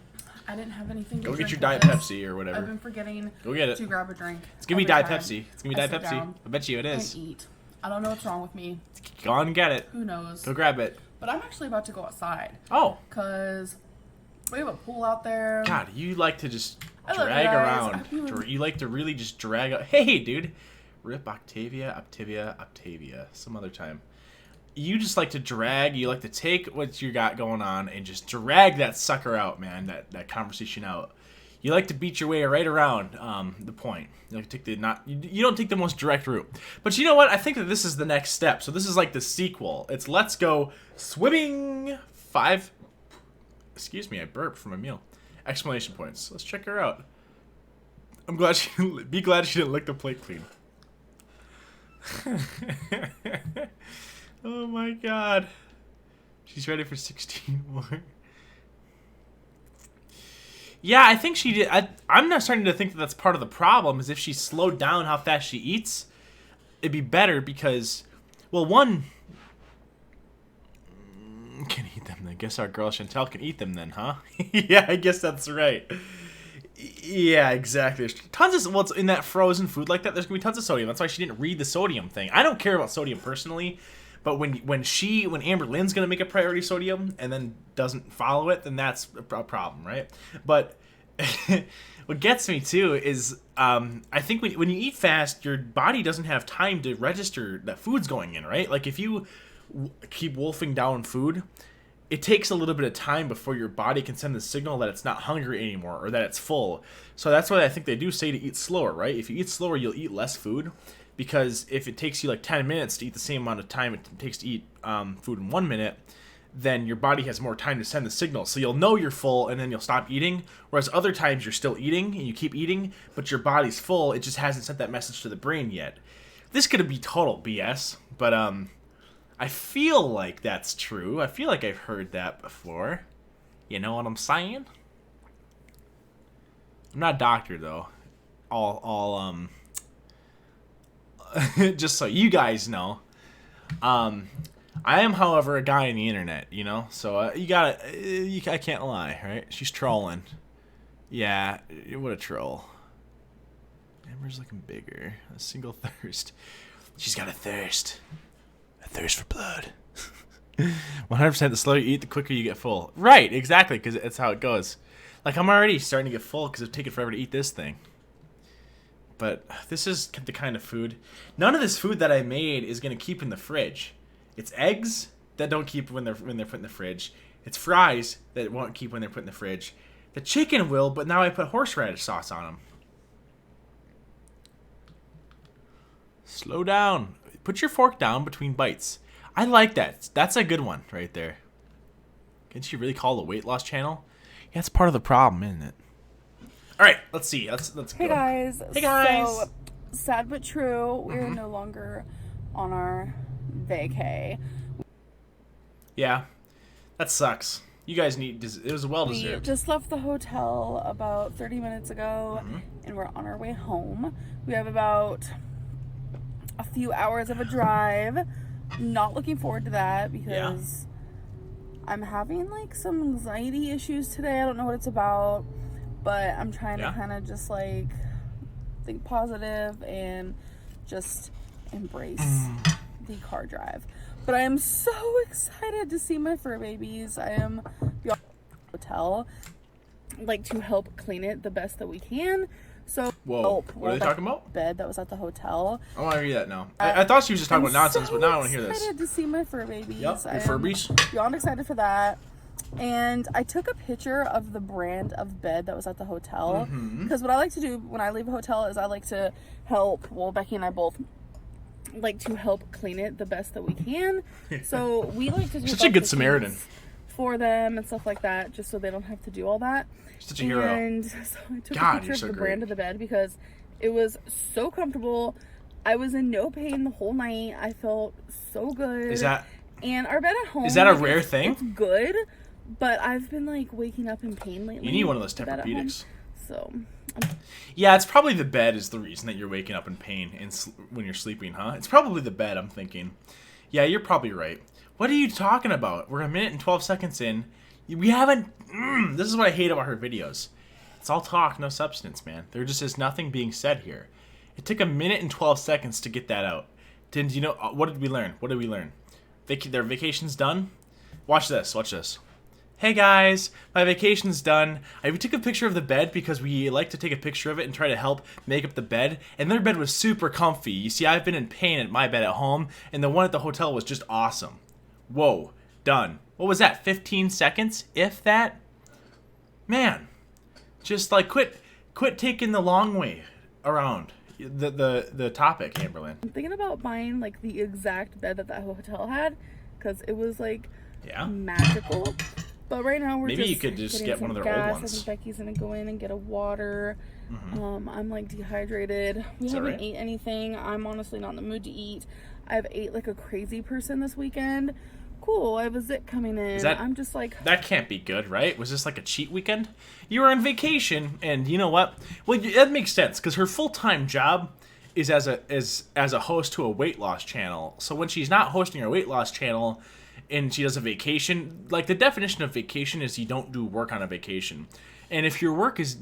I didn't have anything to Go drink get your with Diet this. Pepsi or whatever. I've been forgetting Go get it. to grab a drink. It's gonna be every Diet time Pepsi. It's gonna be I Diet sit Pepsi. down I bet you it and is. eat. I don't know what's wrong with me. Go on and get it. Who knows? Go grab it. But I'm actually about to go outside Oh, because we have a pool out there. God, you like to just I love you drag guys. around. I feel- You like to really just drag out. Hey, dude. Rip Octavia. Some other time. You just like to drag. You like to take what you got going on and just drag that sucker out, man. That conversation out. You like to beat your way right around the point. You like to take you don't take the most direct route. But you know what? I think that this is the next step. So this is like the sequel. It's Let's Go Swimming 5. Excuse me, I burped from a meal. Exclamation points. Let's check her out. I'm glad be glad she didn't lick the plate clean. Oh my god. She's ready for 16 more. Yeah, I think she did. I'm not starting to think that that's part of the problem, is if she slowed down how fast she eats, it'd be better because, well, one, can eat them. I guess our girl Chantel can eat them then, huh? Yeah, I guess that's right. Yeah, exactly. There's tons of, well, it's in that frozen food like that, there's going to be tons of sodium. That's why she didn't read the sodium thing. I don't care about sodium personally, but when Amberlynn's going to make a priority sodium and then doesn't follow it, then that's a problem, right? But what gets me, too, is I think when you eat fast, your body doesn't have time to register that food's going in, right? Like, if you keep wolfing down food, it takes a little bit of time before your body can send the signal that it's not hungry anymore or that it's full. So that's why I think they do say to eat slower, right? If you eat slower, you'll eat less food, because if it takes you like 10 minutes to eat the same amount of time it takes to eat food in 1 minute, then your body has more time to send the signal. So you'll know you're full and then you'll stop eating, whereas other times you're still eating and you keep eating, but your body's full. It just hasn't sent that message to the brain yet. This could be total BS, but I feel like that's true. I feel like I've heard that before. You know what I'm saying? I'm not a doctor, though. Just so you guys know. I am, however, a guy on the internet, you know? So I can't lie, right? She's trolling. Yeah, what a troll. Amber's looking bigger. A single thirst. She's got a thirst. A thirst for blood. 100% the slower you eat, the quicker you get full. Right, exactly, because that's how it goes. Like, I'm already starting to get full because it's taken forever to eat this thing. But this is the kind of food. None of this food that I made is going to keep in the fridge. It's eggs that don't keep when they're put in the fridge. It's fries that won't keep when they're put in the fridge. The chicken will, but now I put horseradish sauce on them. Slow down. Put your fork down between bites. I like that. That's a good one right there. Can she really call the weight loss channel? Yeah, that's part of the problem, isn't it? All right, let's see. Let's go. Hey guys. Hey guys. So, sad but true, we're no longer on our vacay. Yeah, that sucks. You guys need, it was well deserved. We just left the hotel about 30 minutes ago, and we're on our way home. We have about a few hours of a drive. Not looking forward to that because I'm having like some anxiety issues today. I don't know what it's about, but I'm trying to kind of just like think positive and just embrace the car drive. But I am so excited to see my fur babies. I am beyond the hotel, like to help clean it the best that we can. So, whoa, what are they talking about? Bed that was at the hotel. I want to hear that now. I thought she was just talking about nonsense, but now I want to hear this. I'm excited to see my fur babies. Yep, your Furbies. Beyond excited for that. And I took a picture of the brand of bed that was at the hotel. Because what I like to do when I leave a hotel is I like to help, well, Becky and I both like to help clean it the best that we can. So we like to do such a good Samaritan for them and stuff like that, just so they don't have to do all that. Such a hero. And so I took a picture of the brand of the bed because it was so comfortable. I was in no pain the whole night. I felt so good. And our bed at home, is that a rare thing? It's good, but I've been like waking up in pain lately. You need one of those Tempur-Pedics. So yeah, it's probably the bed is the reason that you're waking up in pain when you're sleeping, huh? It's probably the bed, I'm thinking. Yeah, you're probably right. What are you talking about? We're 1 minute and 12 seconds in. We haven't... this is what I hate about her videos. It's all talk, no substance, man. There just is nothing being said here. It took 1 minute and 12 seconds to get that out. Did you know... what did we learn? What did we learn? Their vacation's done? Watch this. Watch this. Hey guys, my vacation's done. I took a picture of the bed because we like to take a picture of it and try to help make up the bed. And their bed was super comfy. You see, I've been in pain at my bed at home, and the one at the hotel was just awesome. Whoa, done. What was that, 15 seconds, if that? Man, Just like quit taking the long way around the topic, Amberlynn. I'm thinking about buying like the exact bed that hotel had, because it was like magical. But right now we're maybe you could just get one of their old ones. I think Becky's gonna go in and get a water. I'm like dehydrated. We haven't ate anything. I'm honestly not in the mood to eat. I've ate like a crazy person this weekend. Cool, I have a zit coming in. I'm just like, that can't be good, right? Was this like a cheat weekend? You were on vacation, and you know what? Well, that makes sense because her full-time job is as a host to a weight loss channel. So when she's not hosting her weight loss channel and she does a vacation, like the definition of vacation is you don't do work on a vacation. And if your work is,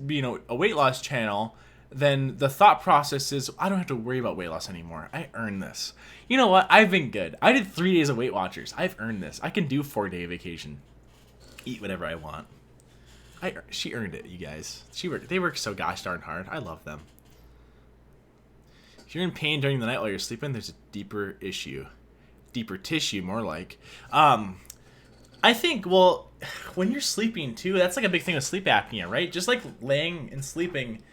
a weight loss channel, then the thought process is, I don't have to worry about weight loss anymore. I earned this. You know what? I've been good. I did 3 days of Weight Watchers. I've earned this. I can do 4-day vacation. Eat whatever I want. She earned it, you guys. They work so gosh darn hard. I love them. If you're in pain during the night while you're sleeping, there's a deeper issue. Deeper tissue, more like. I think, well, when you're sleeping too, that's like a big thing with sleep apnea, right? Just like laying and sleeping,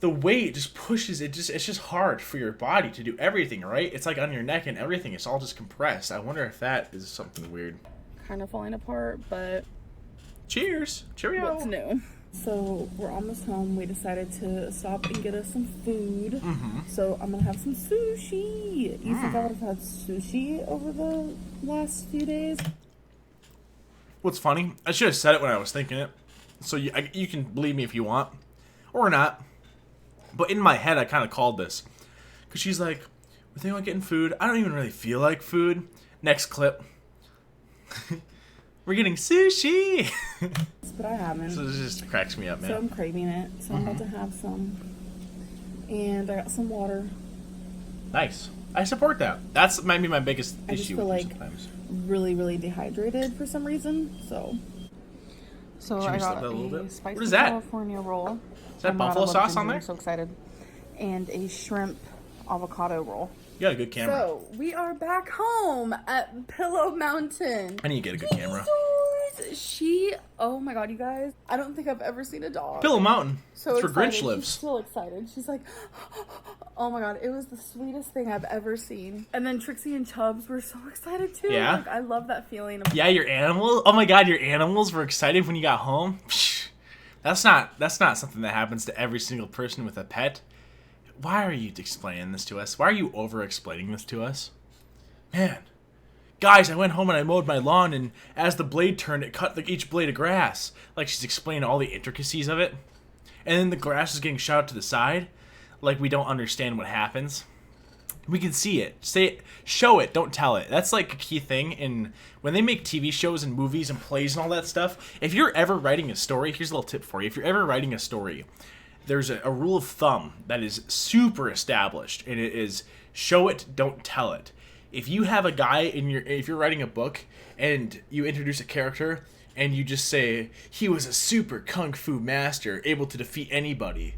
the weight just pushes it. It's just hard for your body to do everything, right? It's like on your neck and everything. It's all just compressed. I wonder if that is something weird. Kind of falling apart, but cheers. Cheerio. What's new? So we're almost home. We decided to stop and get us some food. So I'm gonna have some sushi. You think I would have had sushi over the last few days? What's funny? I should have said it when I was thinking it. So you can believe me if you want, or not. But in my head, I kind of called this. Because she's like, we're thinking about getting food. I don't even really feel like food. Next clip. We're getting sushi. But I haven't. So this just cracks me up, man. So I'm craving it. So I'm about to have some. And I got some water. Nice. I support that. That's might be my biggest issue. I just feel like sometimes. really, really dehydrated for some reason. So I got a spicy California roll. Is that buffalo sauce on there? I'm so excited. And a shrimp avocado roll. You got a good camera. So we are back home at Pillow Mountain. I need to get a good camera. Oh my god, you guys. I don't think I've ever seen a dog. Pillow Mountain. So that's where excited. Grinch lives. She's so excited. She's like, oh my god, it was the sweetest thing I've ever seen. And then Trixie and Chubbs were so excited too. Yeah. Like, I love that feeling. Yeah, your animals. Oh my god, your animals were excited when you got home. That's not something that happens to every single person with a pet. Why are you explaining this to us? Why are you over-explaining this to us? Man. Guys, I went home and I mowed my lawn, and as the blade turned, it cut like each blade of grass. Like she's explaining all the intricacies of it. And then the grass is getting shot out to the side. Like we don't understand what happens. We can see it. Say it. Show it. Don't tell it. That's like a key thing in when they make TV shows and movies and plays and all that stuff. If you're ever writing a story, here's a little tip for you. If you're ever writing a story, there's a rule of thumb that is super established, and it is show it, don't tell it. If you have a guy if you're writing a book and you introduce a character and you just say he was a super kung fu master able to defeat anybody,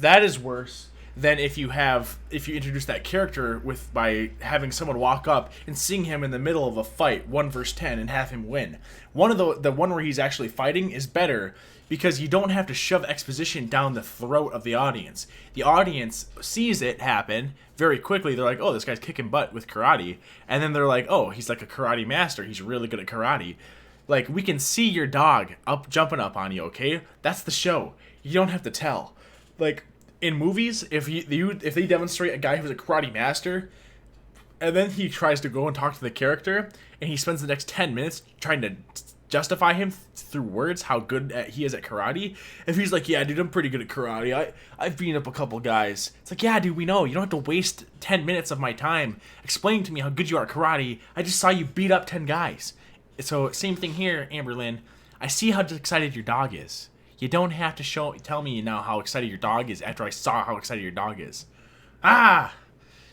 that is worse than if you introduce that character by having someone walk up and seeing him in the middle of a fight 1 versus 10 and have him win. One of the one where he's actually fighting is better because you don't have to shove exposition down the throat of the audience. The audience sees it happen very quickly. They're like, oh, this guy's kicking butt with karate. And then they're like, oh, he's like a karate master. He's really good at karate. Like, we can see your dog jumping up on you, okay? That's the show. You don't have to tell. Like, in movies, if they demonstrate a guy who's a karate master, and then he tries to go and talk to the character, and he spends the next 10 minutes trying to justify him through words how good he is at karate. If he's like, yeah, dude, I'm pretty good at karate. I've beaten up a couple guys. It's like, yeah, dude, we know. You don't have to waste 10 minutes of my time explaining to me how good you are at karate. I just saw you beat up 10 guys. So same thing here, Amberlynn. I see how excited your dog is. You don't have to tell me now how excited your dog is after I saw how excited your dog is. Ah!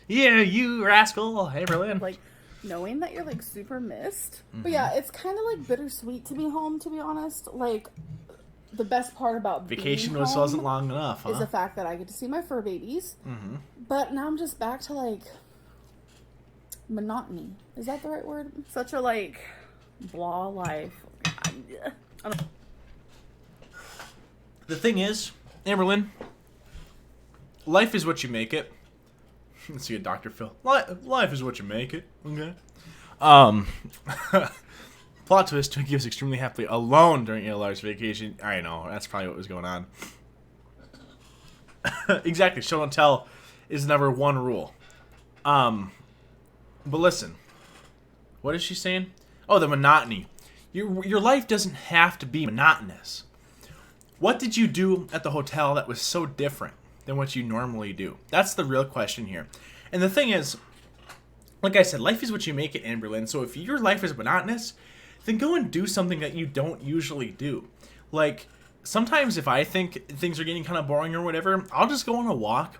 Yeah, you rascal, Amberlynn. Like, knowing that you're, like, super missed. But yeah, it's kind of, like, bittersweet to be home, to be honest. Like, the best part about vacation being home wasn't long enough, huh? is the fact that I get to see my fur babies. But now I'm just back to, like, monotony. Is that the right word? Such a, like, blah life. The thing is, Amberlynn, life is what you make it. Let's see a Dr. Phil. Life is what you make it. Okay. Plot twist, Twinkie was extremely happily alone during ALR's vacation. I know, that's probably what was going on. Exactly, show don't tell is number one rule. But listen. What is she saying? Oh, the monotony. Your life doesn't have to be monotonous. What did you do at the hotel that was so different than what you normally do? That's the real question here. And the thing is, like I said, life is what you make it, Amberlynn. So if your life is monotonous, then go and do something that you don't usually do. Like, sometimes if I think things are getting kind of boring or whatever, I'll just go on a walk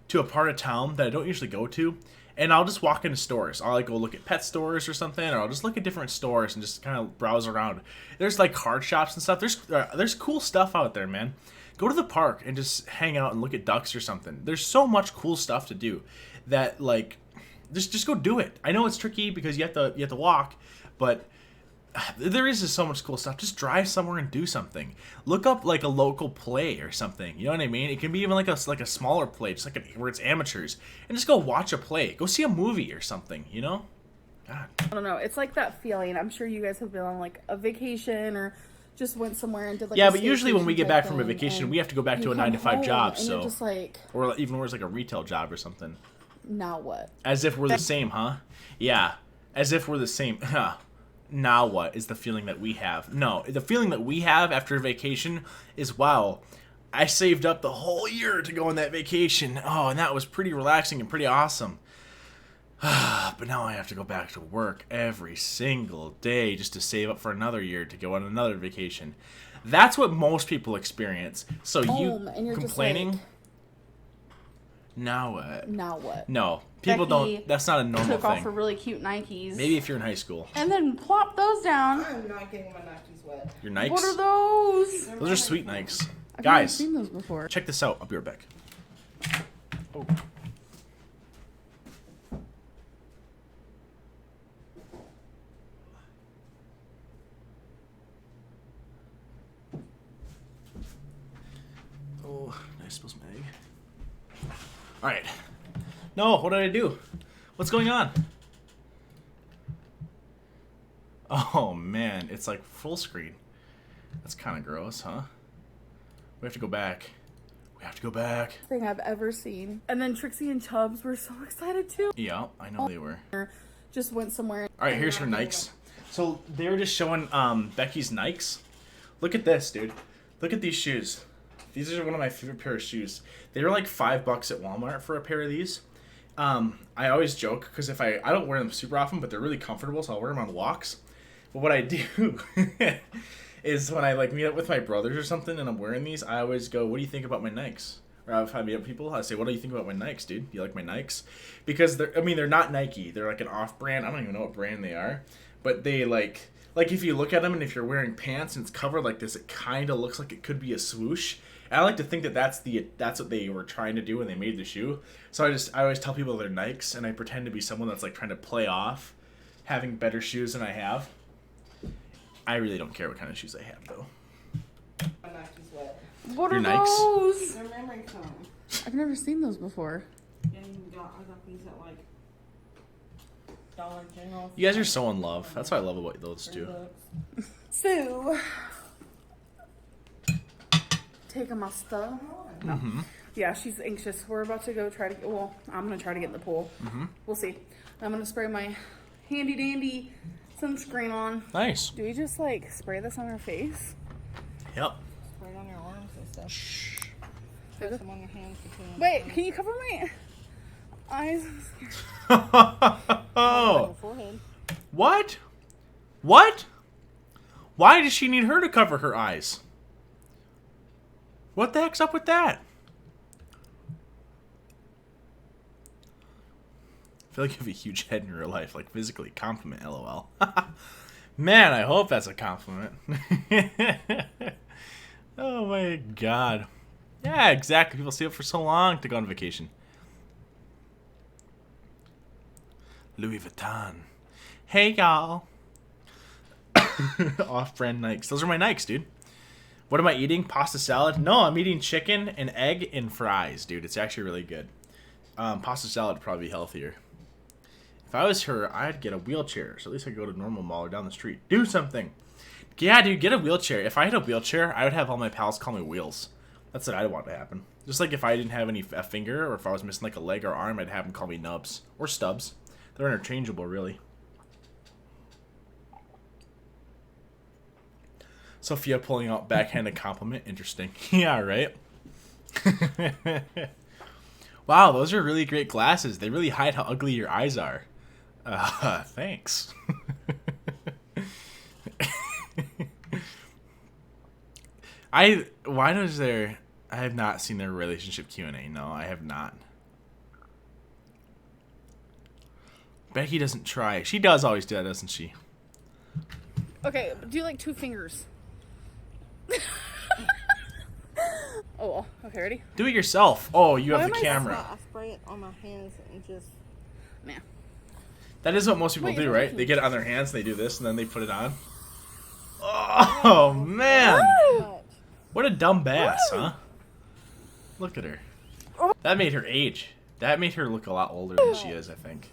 to a part of town that I don't usually go to, and I'll just walk into stores. I'll like go look at pet stores or something, or I'll just look at different stores and just kind of browse around. There's like card shops and stuff. There's cool stuff out there, man. Go to the park and just hang out and look at ducks or something. There's so much cool stuff to do that, like, just go do it. I know it's tricky because you have to walk, but there is just so much cool stuff. Just drive somewhere and do something. Look up like a local play or something. You know what I mean? It can be even like a smaller play, just like where it's amateurs, and just go watch a play. Go see a movie or something. You know? God. I don't know. It's like that feeling. I'm sure you guys have been on like a vacation or just went somewhere and did like. Yeah, but usually when we get back from a vacation, we have to go back to a 9-to-5 job. And so you're just like, or even worse, like a retail job or something. Now what? As if we're the same, huh? Yeah. As if we're the same. Huh. Now what is the feeling that we have? No, the feeling that we have after a vacation is, wow, I saved up the whole year to go on that vacation. Oh, and that was pretty relaxing and pretty awesome. But now I have to go back to work every single day just to save up for another year to go on another vacation. That's what most people experience. So you complaining? Just like, now what? now what? No, people Becky don't. That's not a normal took thing. off her really cute Nikes. Maybe if you're in high school. And then plop those down. I'm not getting my Nikes wet. Your Nikes? What are those? Those are sweet Nikes. I've Guys, never seen those before. check this out. I'll be right back. Oh. Oh, nice smells my egg. All right. No, what did I do? What's going on? Oh man, it's like full screen. That's kind of gross, huh? We have to go back. We have to go back. Thing I've ever seen. And then Trixie and Chubbs were so excited too. Yeah, I know they were. Just went somewhere. All right, here's her Nikes. So they were just showing Becky's Nikes. Look at this, dude. Look at these shoes. These are one of my favorite pair of shoes. They were like $5 at Walmart for a pair of these. I always joke because if I don't wear them super often, but they're really comfortable, so I'll wear them on walks. But what I do is when I like meet up with my brothers or something and I'm wearing these, I always go, "What do you think about my Nikes?" Or if I meet up with people, I say, "What do you think about my Nikes, dude? Do you like my Nikes?" Because they're not Nike. They're like an off-brand. I don't even know what brand they are, but they like if you look at them and if you're wearing pants and it's covered like this, it kind of looks like it could be a swoosh. And I like to think that that's what they were trying to do when they made the shoe. So I always tell people they're Nikes, and I pretend to be someone that's like trying to play off having better shoes than I have. I really don't care what kind of shoes I have, though. My Nikes wet. What Your are Nikes? those? They're memory foam. I've never seen those before. And I got these at like Dollar General. You guys are so in love. That's what I love about those two. So, taking my stuff. Mm-hmm. Yeah, she's anxious. We're about to go try to get, well, I'm going to try to get in the pool. Mm-hmm. We'll see. I'm going to spray my handy dandy sunscreen on. Nice. Do we just like spray this on our face? Yep. Spray it on your arms and stuff. Shh. Press them on your hands. Wait, can you cover my eyes? Oh. Forehead. What? What? Why does she need her to cover her eyes? What the heck's up with that? I feel like you have a huge head in your life, like physically. Compliment, lol. Man, I hope that's a compliment. Oh my god. Yeah, exactly. People stay up for so long to go on vacation. Louis Vuitton. Hey, y'all. Off-brand Nikes. Those are my Nikes, dude. What am I eating? Pasta salad? No, I'm eating chicken and egg and fries, dude. It's actually really good. Pasta salad would probably be healthier. If I was her, I'd get a wheelchair. So at least I could go to normal mall or down the street. Do something. Yeah, dude, get a wheelchair. If I had a wheelchair, I would have all my pals call me Wheels. That's what I'd want to happen. Just like if I didn't have a finger, or if I was missing like a leg or arm, I'd have them call me Nubs. Or Stubs. They're interchangeable, really. Sophia pulling out backhanded compliment. Interesting. Yeah, right? Wow, those are really great glasses. They really hide how ugly your eyes are. Thanks. I have not seen their relationship Q&A. No, I have not. Becky doesn't try. She does always do that, doesn't she? Okay, do like 2 fingers. Oh, okay, ready? Do it yourself. Oh, you have the I camera. spray it on my hands and just... Nah. That is what most people Wait, do, you're right? looking. They get it on their hands, they do this, and then they put it on. Oh, man. What a dumb bass, huh? Look at her. That made her age. That made her look a lot older than she is, I think.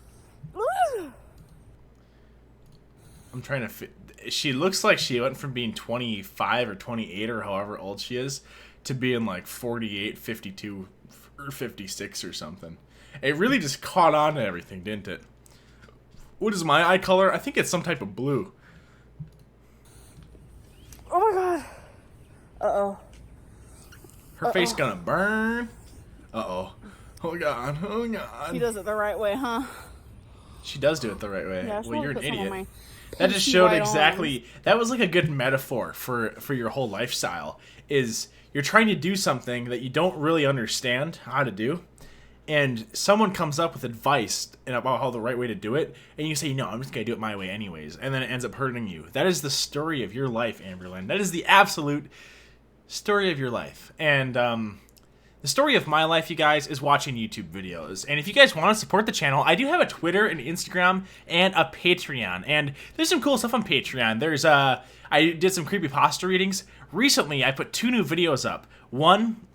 I'm trying to fit. She looks like she went from being 25 or 28 or however old she is to being like 48, 52, or 56 or something. It really just caught on to everything, didn't it? What is my eye color? I think it's some type of blue. Oh my god. Uh-oh. Her face gonna burn. Uh-oh. Oh god. Oh god. He does it the right way, huh? She does do it the right way. Yeah, I should well, you're an put some on idiot. my That just pasty showed white exactly. That was like a good metaphor for your whole lifestyle. Is you're trying to do something that you don't really understand how to do, and someone comes up with advice and about how the right way to do it, and you say, no, I'm just gonna do it my way anyways, and then it ends up hurting you. That is the story of your life, Amberlynn. That is the absolute story of your life. And the story of my life, you guys, is watching YouTube videos. And if you guys want to support the channel, I do have a Twitter, an Instagram, and a Patreon. And there's some cool stuff on Patreon. There's I did some creepypasta readings. Recently, I put 2 new videos up. One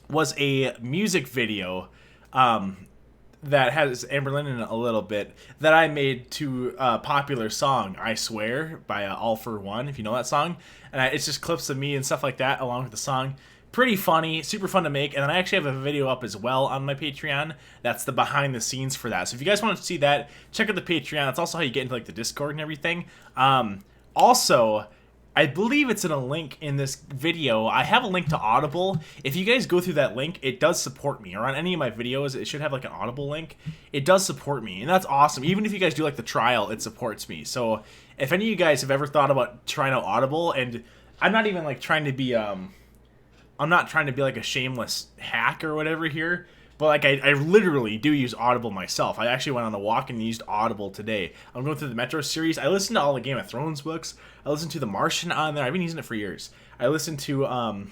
was a music video that has Amberlynn in it a little bit that I made to a popular song, I Swear, by All For One, if you know that song. And it's just clips of me and stuff like that along with the song. Pretty funny, super fun to make, and then I actually have a video up as well on my Patreon. That's the behind the scenes for that. So if you guys want to see that, check out the Patreon. That's also how you get into like the Discord and everything. Also, I believe it's in a link in this video. I have a link to Audible. If you guys go through that link, it does support me. Or on any of my videos, it should have like an Audible link. It does support me, and that's awesome. Even if you guys do like the trial, it supports me. So if any of you guys have ever thought about trying out Audible, and I'm not even like trying to be I'm not trying to be like a shameless hack or whatever here, but like I literally do use Audible myself. I actually went on a walk and used Audible today. I'm going through the Metro series. I listened to all the Game of Thrones books. I listened to The Martian on there. I've been using it for years. I listened to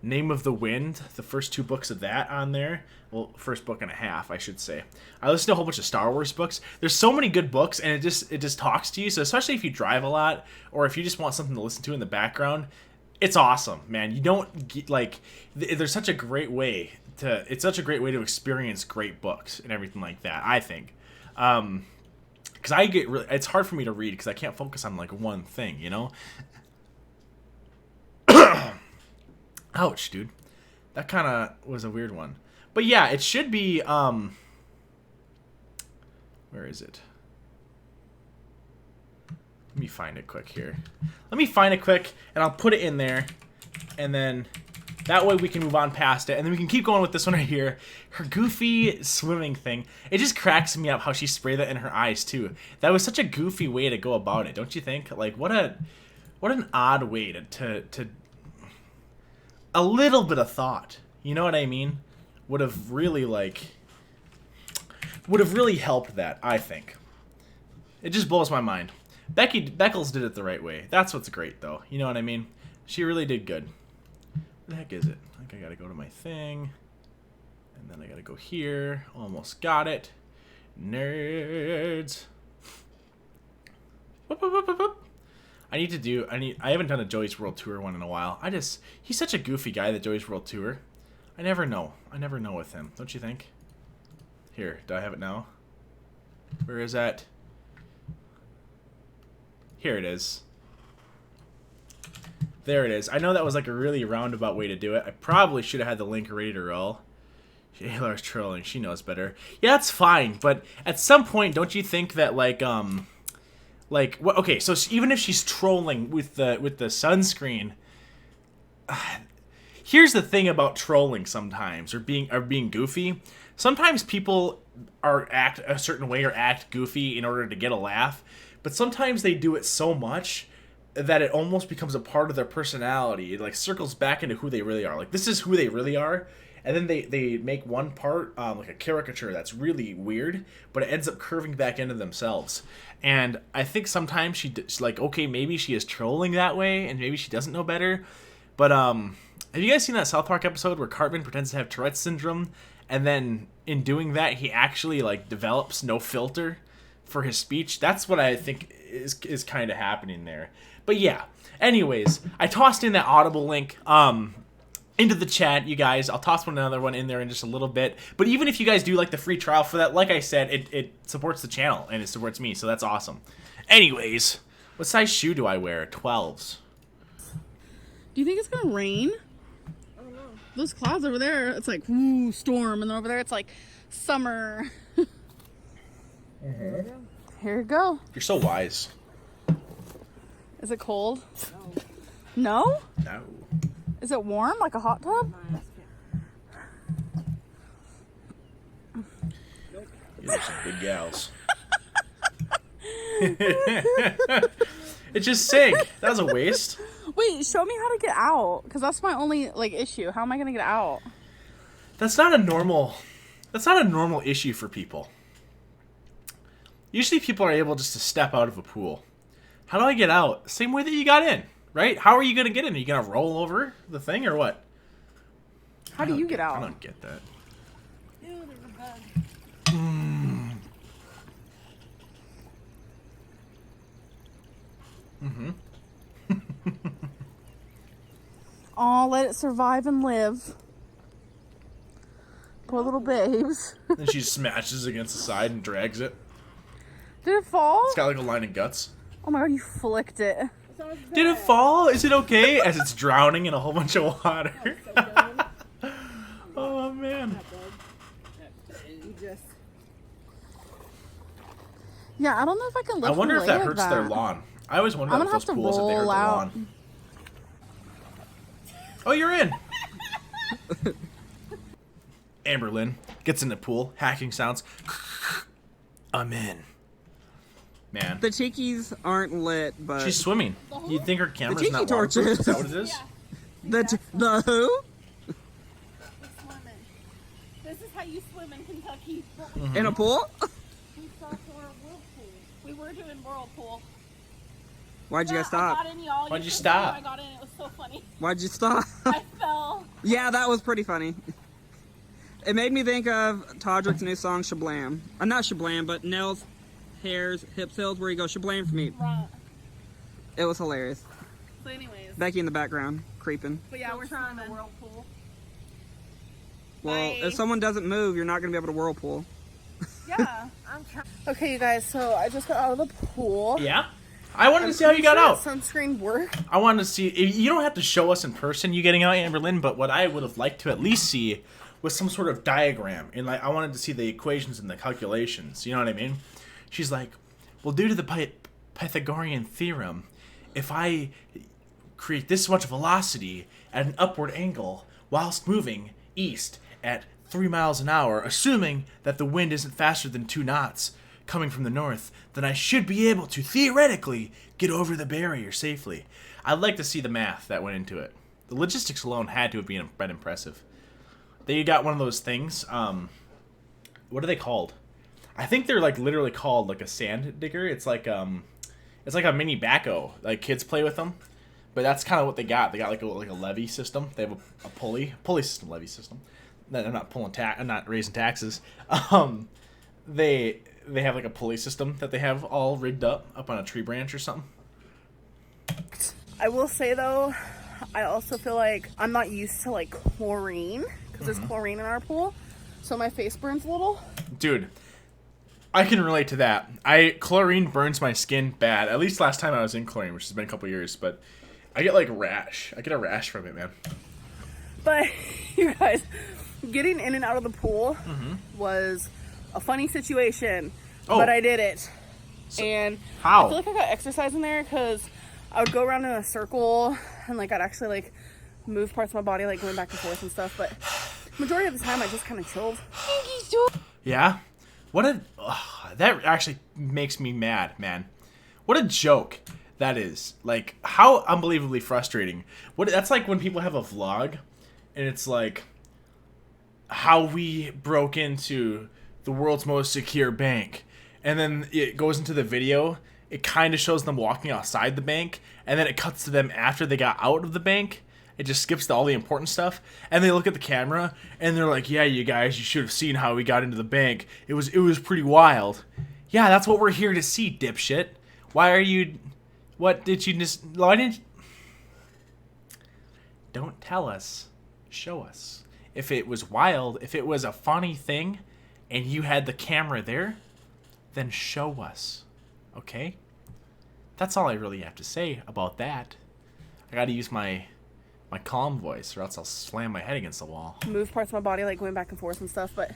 Name of the Wind, the first 2 books of that on there. Well, first book and a half, I should say. I listened to a whole bunch of Star Wars books. There's so many good books, and it just talks to you. So especially if you drive a lot, or if you just want something to listen to in the background, it's awesome, man. You don't get, like, there's such a great way to, it's such a great way to experience great books and everything like that, I think. Because I get really, it's hard for me to read because I can't focus on like one thing, you know? Ouch, dude. That kind of was a weird one. But yeah, it should be, where is it? Let me find it quick here. Let me find it quick, and I'll put it in there, and then that way we can move on past it, and then we can keep going with this one right here. Her goofy swimming thing. It just cracks me up how she sprayed that in her eyes, too. That was such a goofy way to go about it, don't you think? Like, what an odd way to a little bit of thought. You know what I mean? Would have really helped that, I think. It just blows my mind. Becky Beckles did it the right way. That's what's great, though. You know what I mean? She really did good. Where the heck is it? I think I gotta go to my thing. And then I gotta go here. Almost got it. Nerds. Whoop, whoop, whoop, whoop, whoop. I haven't done a Joey's World Tour one in a while. He's such a goofy guy, the Joey's World Tour. I never know with him. Don't you think? Here, do I have it now? Where is that? Here it is. There it is. I know that was like a really roundabout way to do it. I probably should have had the link ready to roll. ALR's trolling. She knows better. Yeah, that's fine. But at some point, don't you think that okay, so even if she's trolling with the sunscreen, here's the thing about trolling sometimes, or being goofy. Sometimes people act a certain way or act goofy in order to get a laugh, but sometimes they do it so much that it almost becomes a part of their personality. It like circles back into who they really are. Like, this is who they really are. And then they make one part like a caricature that's really weird, but it ends up curving back into themselves. And I think sometimes she's like, okay, maybe she is trolling that way, and maybe she doesn't know better. But have you guys seen that South Park episode where Cartman pretends to have Tourette's syndrome, and then in doing that, he actually like develops no filter for his speech? That's what I think is kind of happening there. But yeah, anyways, I tossed in that Audible link into the chat, you guys. I'll toss another one in there in just a little bit. But even if you guys do like the free trial for that, like I said, it supports the channel and it supports me, so that's awesome. Anyways, what size shoe do I wear? 12s. Do you think it's gonna rain? I don't know. Those clouds over there, it's like, ooh, storm. And then over there, it's like summer. There we go. Here we go. You're so wise. Is it cold? No. No? No. Is it warm, like a hot tub? You're some big gals. It just sank. That was a waste. Wait, show me how to get out, because that's my only like issue. How am I gonna get out? That's not a normal issue for people. Usually people are able just to step out of a pool. How do I get out? Same way that you got in, right? How are you going to get in? Are you going to roll over the thing or what? How do you get out? I don't get that. Ew, there's a bug. Aw, let it survive and live. Poor little babes. Then she smashes against the side and drags it. Did it fall? It's got like a line of guts. Oh my god, you flicked it. Did it fall? Is it okay? As it's drowning in a whole bunch of water. Oh man. You just. Yeah, I don't know if I can lift I wonder the if that leg hurts like their that. lawn. I always wonder I'm with gonna those have to pools if they hurt the roll out. lawn. Oh, you're in. Amberlynn gets in the pool, hacking sounds. I'm in. Man. The cheekies aren't lit, but She's swimming. You'd think her camera's tiki not waterproof. torches. Is that what it is? the who? This is how you swim in Kentucky. In a pool? We stopped for a whirlpool. We were doing whirlpool. Why'd you guys stop? I got in, y'all. Why'd you should stop? see how I got in. It was so funny. Why'd you stop? I fell. Yeah, that was pretty funny. It made me think of Todrick's new song, Shablam. Not Shablam, but Nell's Hairs, Hips Hills, where you go, Shablam for me. Right. It was hilarious. So anyways. Becky in the background, creeping. But yeah, we're trying swimming. the whirlpool. Well, Bye. if someone doesn't move, you're not going to be able to whirlpool. Yeah. I'm trying. Okay, you guys, so I just got out of the pool. Yeah. I wanted to see how you got out. Sunscreen work. I wanted to see. You don't have to show us in person you getting out, Amberlynn, but what I would have liked to at least see was some sort of diagram. And like, I wanted to see the equations and the calculations. You know what I mean? She's like, well, due to the Pythagorean theorem, if I create this much velocity at an upward angle whilst moving east at 3 miles an hour, assuming that the wind isn't faster than 2 knots coming from the north, then I should be able to theoretically get over the barrier safely. I'd like to see the math that went into it. The logistics alone had to have been impressive. They got one of those things. What are they called? I think they're like literally called like a sand digger. It's like a mini backhoe. Like kids play with them, but that's kind of what they got. They got like a levy system. They have a pulley system, levy system. I'm not I'm not raising taxes. They have like a pulley system that they have all rigged up on a tree branch or something. I will say though, I also feel like I'm not used to like chlorine because there's chlorine in our pool, so my face burns a little. Dude, I can relate to that. Chlorine burns my skin bad. At least last time I was in chlorine, which has been a couple years, but I get like a rash. I get a rash from it, man. But you guys, getting in and out of the pool was a funny situation, but I did it. And how? I feel like I got exercise in there because I would go around in a circle and like I'd actually like move parts of my body, like going back and forth and stuff. But majority of the time, I just kind of chilled. Yeah. That actually makes me mad, man. What a joke that is. Like, how unbelievably frustrating. That's like when people have a vlog and it's like how we broke into the world's most secure bank, and then it goes into the video. It kind of shows them walking outside the bank, and then it cuts to them after they got out of the bank. It just skips to all the important stuff, and they look at the camera and they're like, "Yeah, you guys, you should have seen how we got into the bank. It was pretty wild." Yeah, that's what we're here to see, dipshit. Why didn't Don't tell us. Show us. If it was wild, if it was a funny thing, and you had the camera there, then show us. Okay? That's all I really have to say about that. I gotta use my calm voice, or else I'll slam my head against the wall. Move parts of my body, like going back and forth and stuff, but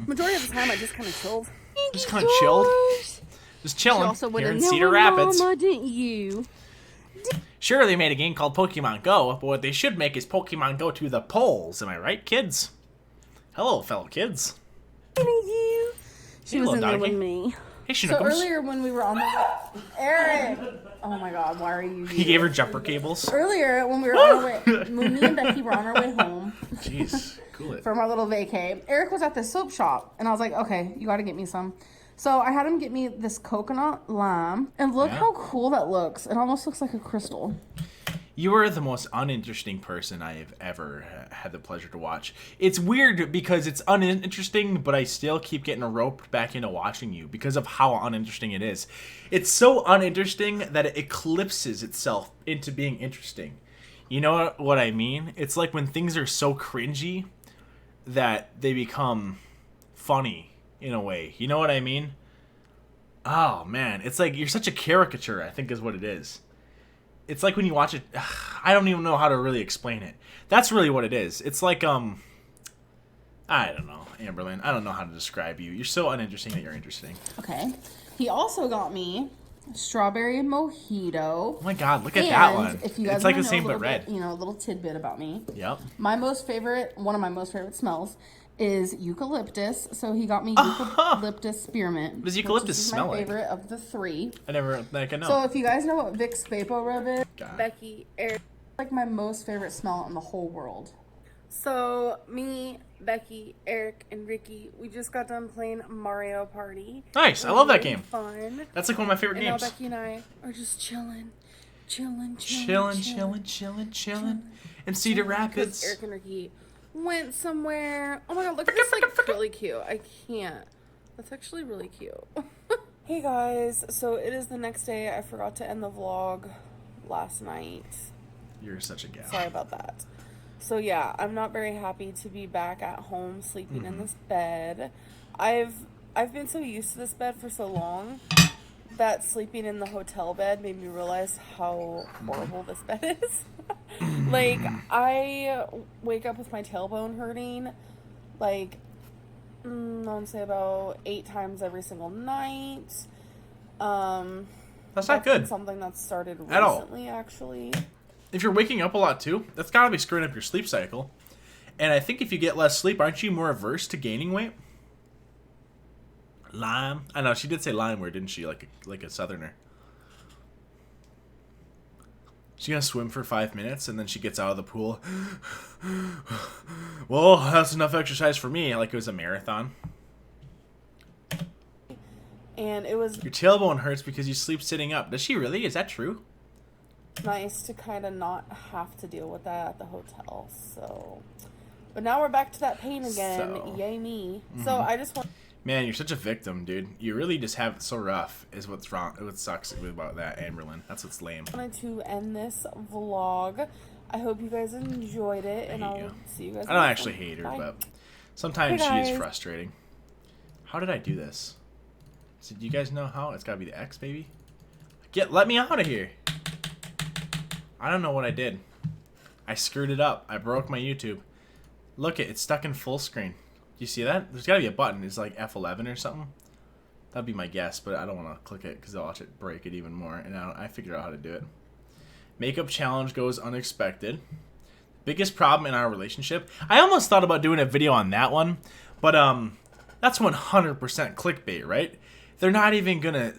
majority of the time I just kind of chilled. Just kind of chilled? Just chilling here in Cedar Rapids. Mama, didn't you? Sure, they made a game called Pokemon Go, but what they should make is Pokemon Go to the polls. Am I right, kids? Hello, fellow kids. You. She was little in there doggy. with me. Hey, So Schnookums. earlier when we were on the Aaron, oh my God, why are you? He gave her jumper cables. Earlier when we were on our way, when me and Becky were on our way home Jeez, cool it. from our little vacay, Eric was at the soap shop, and I was like, okay, you got to get me some. So I had him get me this coconut lime, and look how cool that looks. It almost looks like a crystal. You are the most uninteresting person I have ever had the pleasure to watch. It's weird because it's uninteresting, but I still keep getting roped back into watching you because of how uninteresting it is. It's so uninteresting that it eclipses itself into being interesting. You know what I mean? It's like when things are so cringy that they become funny in a way. You know what I mean? Oh, man. It's like you're such a caricature, I think is what it is. It's like when you watch it, I don't even know how to really explain it. That's really what it is. It's like, I don't know, Amberlynn. I don't know how to describe you. You're so uninteresting that you're interesting. Okay. He also got me strawberry mojito. Oh my God, look at that one. If you guys it's like the know same a but little red. bit, a little tidbit about me. Yep. One of my most favorite smells is eucalyptus. So he got me eucalyptus spearmint. Does eucalyptus which is smell my like? favorite of the three. I know. So if you guys know what Vicks Vapor Rub is, God. Becky, Eric, like my most favorite smell in the whole world. So me, Becky, Eric, and Ricky, we just got done playing Mario Party. Nice. I love that game. Fun. That's like one of my favorite And now games. Becky and I are just chilling. Chilling in Cedar Rapids. Eric and Ricky went somewhere. Oh my God, look at this, like, really cute. I can't. That's actually really cute. Hey guys, so it is the next day. I forgot to end the vlog last night. You're such a gal. Sorry about that. So yeah, I'm not very happy to be back at home sleeping in this bed. I've been so used to this bed for so long that sleeping in the hotel bed made me realize how horrible this bed is. Like, I wake up with my tailbone hurting, like, I want to say about 8 times every single night. That's not good. Something that started At all. recently, actually. If you're waking up a lot too, that's got to be screwing up your sleep cycle. And I think if you get less sleep, aren't you more averse to gaining weight? Lime. I know, she did say lime word, didn't she? Like a southerner. She's gonna swim for 5 minutes and then she gets out of the pool. Well, that's enough exercise for me. Like it was a marathon. And it was Your tailbone hurts because you sleep sitting up. Does she really? Is that true? nice to kind of not have to deal with that at the hotel. So, but now we're back to that pain again. So. Yay me. So I just want. Man, you're such a victim, dude. You really just have it so rough is what's wrong. What sucks about that, Amberlynn. That's what's lame. I wanted to end this vlog. I hope you guys enjoyed it, and I'll see you guys. I don't actually hate her, Bye. but sometimes she Hey, is guys. frustrating. How did I do this? So do you guys know how? It's gotta be the X, baby. Let me out of here. I don't know what I did. I screwed it up. I broke my YouTube. Look, it's stuck in full screen. You see that? There's got to be a button. It's like F11 or something. That'd be my guess, but I don't want to click it because I'll watch it break it even more. And I figured out how to do it. Makeup challenge goes unexpected. Biggest problem in our relationship. I almost thought about doing a video on that one, but that's 100% clickbait, right? They're not even gonna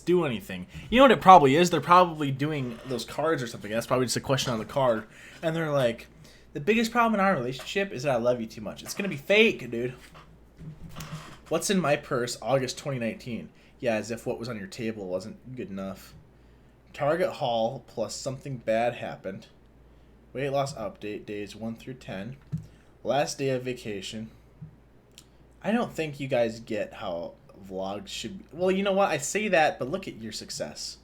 do anything. You know what it probably is? They're probably doing those cards or something. That's probably just a question on the card, and they're like, the biggest problem in our relationship is that I love you too much. It's gonna be fake, dude. What's in my purse, August 2019? Yeah, as if what was on your table wasn't good enough. Target haul plus something bad happened. Weight loss update, days 1 through 10. Last day of vacation. I don't think you guys get how vlogs should be. Well, you know what? I say that, but look at your success.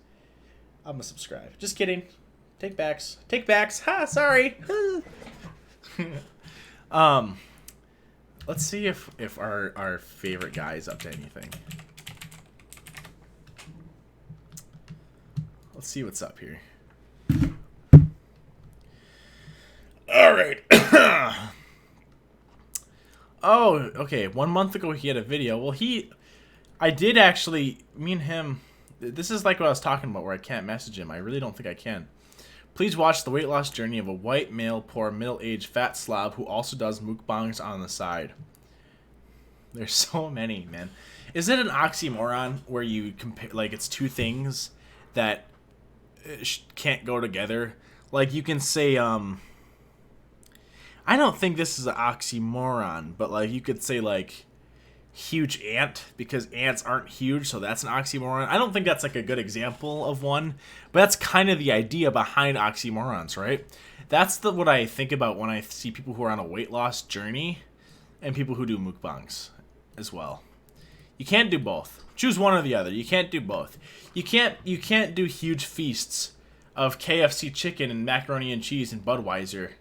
I'm gonna subscribe. Just kidding. Take backs. Take backs. Ha, sorry. Let's see if our favorite guy is up to anything. Let's see what's up here. All right. Oh, okay. 1 month ago he had a video. Well, I did actually, me and him, this is like what I was talking about where I can't message him. I really don't think I can. Please watch the weight loss journey of a white male, poor, middle-aged, fat slob who also does mukbangs on the side. There's so many, man. Is it an oxymoron where you compare, like it's two things that can't go together? Like you can say, I don't think this is an oxymoron, but like you could say like huge ant because ants aren't huge, so that's an oxymoron. I don't think that's like a good example of one, but that's kind of the idea behind oxymorons, right? That's what I think about when I see people who are on a weight loss journey and people who do mukbangs as well. You can't do both. Choose one or the other. You can't do both. You can't do huge feasts of KFC chicken and macaroni and cheese and Budweiser.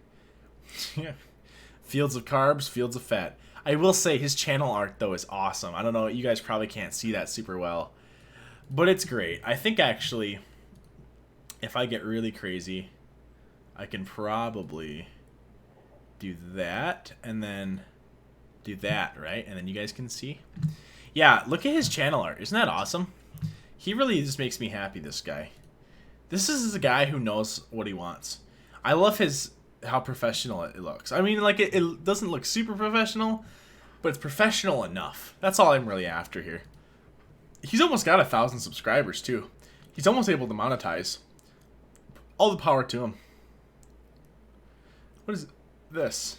Fields of carbs, fields of fat. I will say his channel art, though, is awesome. I don't know. You guys probably can't see that super well. But it's great. I think, actually, if I get really crazy, I can probably do that and then do that, right? And then you guys can see. Yeah, look at his channel art. Isn't that awesome? He really just makes me happy, this guy. This is a guy who knows what he wants. I love how professional it looks. I mean, like, it doesn't look super professional, but it's professional enough. That's all I'm really after here. He's almost got 1,000 subscribers, too. He's almost able to monetize. All the power to him. What is this?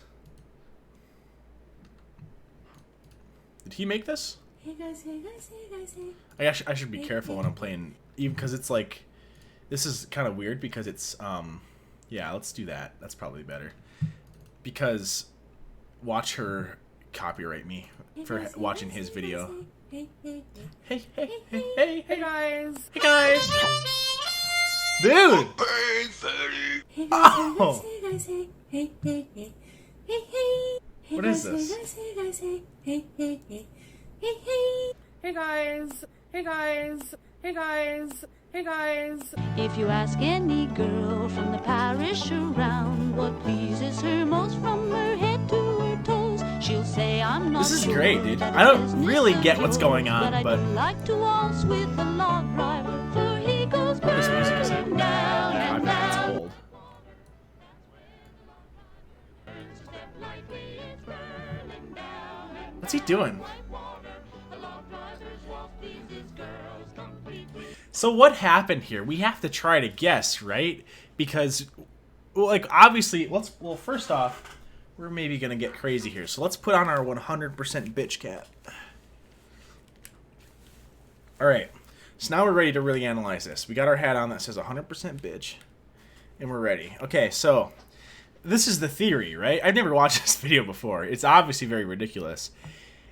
Did he make this? Hey guys, hey guys, hey guys, hey. I should be careful when I'm playing, even because it's like, this is kind of weird because it's, yeah, let's do that. That's probably better. Because watch her copyright me for watching his video. Hey, hey, Hey, hey, hey, hey, Hey guys. hey guys. Dude! hey. Oh! Hey guys, hey, hey, hey, hey. Hey, hey. What is this? Hey guys, hey, hey, hey, hey. Hey, hey. Hey guys. Hey guys. Hey guys. Hey guys. If you ask any girl from the parish around what pleases her most from her head to her toes, she'll say I'm not. This is sure great, dude. that I don't business really of get what's yours, going on, I but do like to waltz with the log driver, for he goes what is music is that? burning down and Copyright's down. old. What's he doing? So what happened here? We have to try to guess, right? Because, well, like, obviously, well, first off, we're maybe going to get crazy here. So let's put on our 100% bitch cap. All right. So now we're ready to really analyze this. We got our hat on that says 100% bitch. And we're ready. Okay, so this is the theory, right? I've never watched this video before. It's obviously very ridiculous.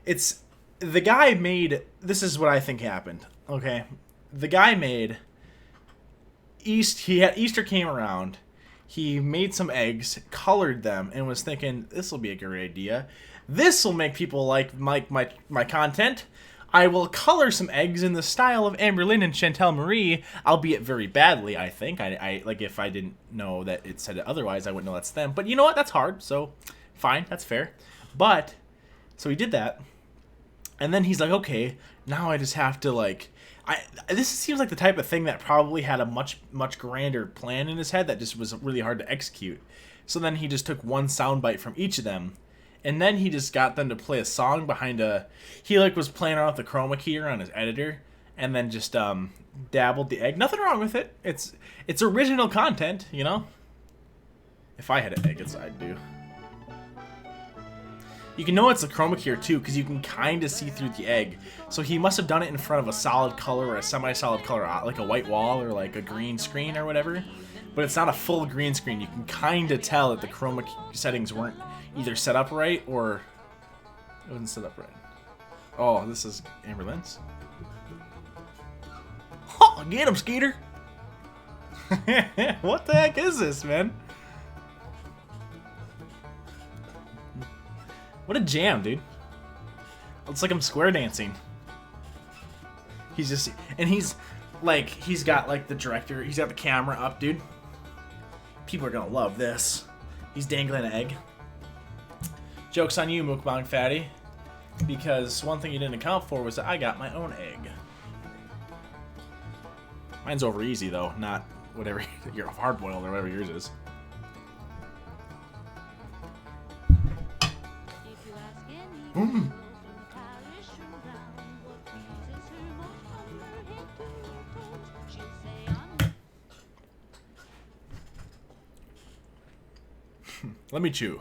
It's the guy made, this is what I think happened, okay? The guy made, Easter came around, he made some eggs, colored them, and was thinking, this will be a great idea. This will make people like my content. I will color some eggs in the style of Amberlynn and Chantel Marie, albeit very badly, I think. I like, if I didn't know that it said it otherwise, I wouldn't know that's them. But you know what? That's hard, so fine, that's fair. But, so he did that. And then he's like, okay, now I just have to, like... this seems like the type of thing that probably had a much grander plan in his head that just was really hard to execute. So then he just took one soundbite from each of them, and then he just got them to play a song behind a... He, like, was playing around with the chroma keyer on his editor, and then just dabbled the egg. Nothing wrong with it. It's original content, you know? If I had an egg, I'd do. You can know it's a chroma keyer too, because you can kind of see through the egg. So he must have done it in front of a solid color or a semi-solid color, like a white wall or like a green screen or whatever. But it's not a full green screen. You can kind of tell that the chroma settings weren't either set up right or it wasn't set up right. Oh, this is Amberlynn's. Oh, get him, Skeeter! What the heck is this, man? What a jam, dude. It's like I'm square dancing. He's just... And he's, like, he's got, like, the director... He's got the camera up, dude. People are gonna love this. He's dangling an egg. Joke's on you, Mukbang Fatty. Because one thing you didn't account for was that I got my own egg. Mine's over easy, though. Not whatever... You're hard-boiled or whatever yours is. Mm. Let me chew.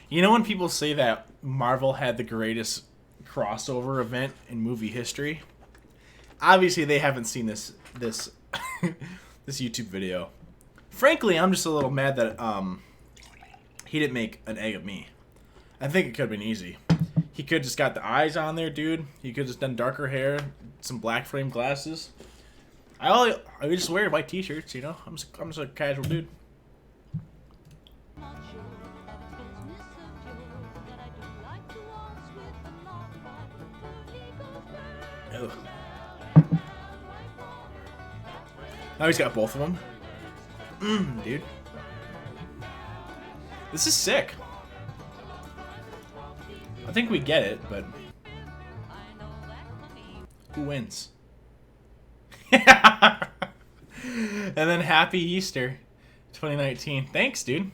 You know when people say that Marvel had the greatest crossover event in movie history? Obviously, they haven't seen this this YouTube video. Frankly, I'm just a little mad that he didn't make an egg of me. I think it could have been easy. He could just got the eyes on there, dude. He could just done darker hair, some black frame glasses. I just wear white t-shirts, you know. I'm just a casual dude. Ugh. Now he's got both of them. Dude. This is sick. I think we get it, but... Who wins? And then Happy Easter 2019. Thanks, dude.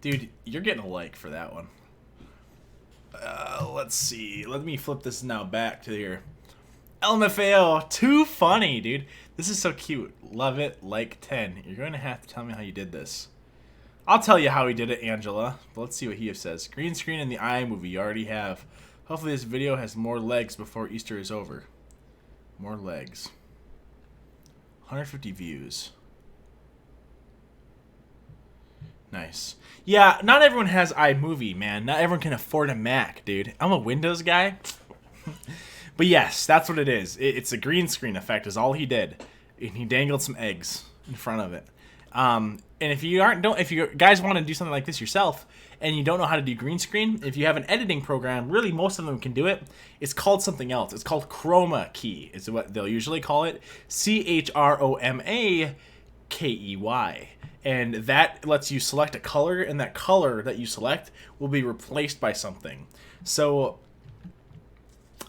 Dude, you're getting a like for that one. Let's see. Let me flip this now back to here. LMFAO, too funny, dude. This is so cute. Love it. Like 10. You're going to have to tell me how you did this. I'll tell you how he did it, Angela. But let's see what he says. Green screen in the iMovie. You already have. Hopefully this video has more legs before Easter is over. More legs. 150 views. Nice. Yeah, not everyone has iMovie, man. Not everyone can afford a Mac, dude. I'm a Windows guy. But yes, that's what it is. It's a green screen effect is all he did. And he dangled some eggs in front of it. And if you guys want to do something like this yourself and you don't know how to do green screen, if you have an editing program, really most of them can do it. It's called something else. It's called chroma key. Is what they'll usually call it. CHROMAKEY. And that lets you select a color, and that color that you select will be replaced by something. So,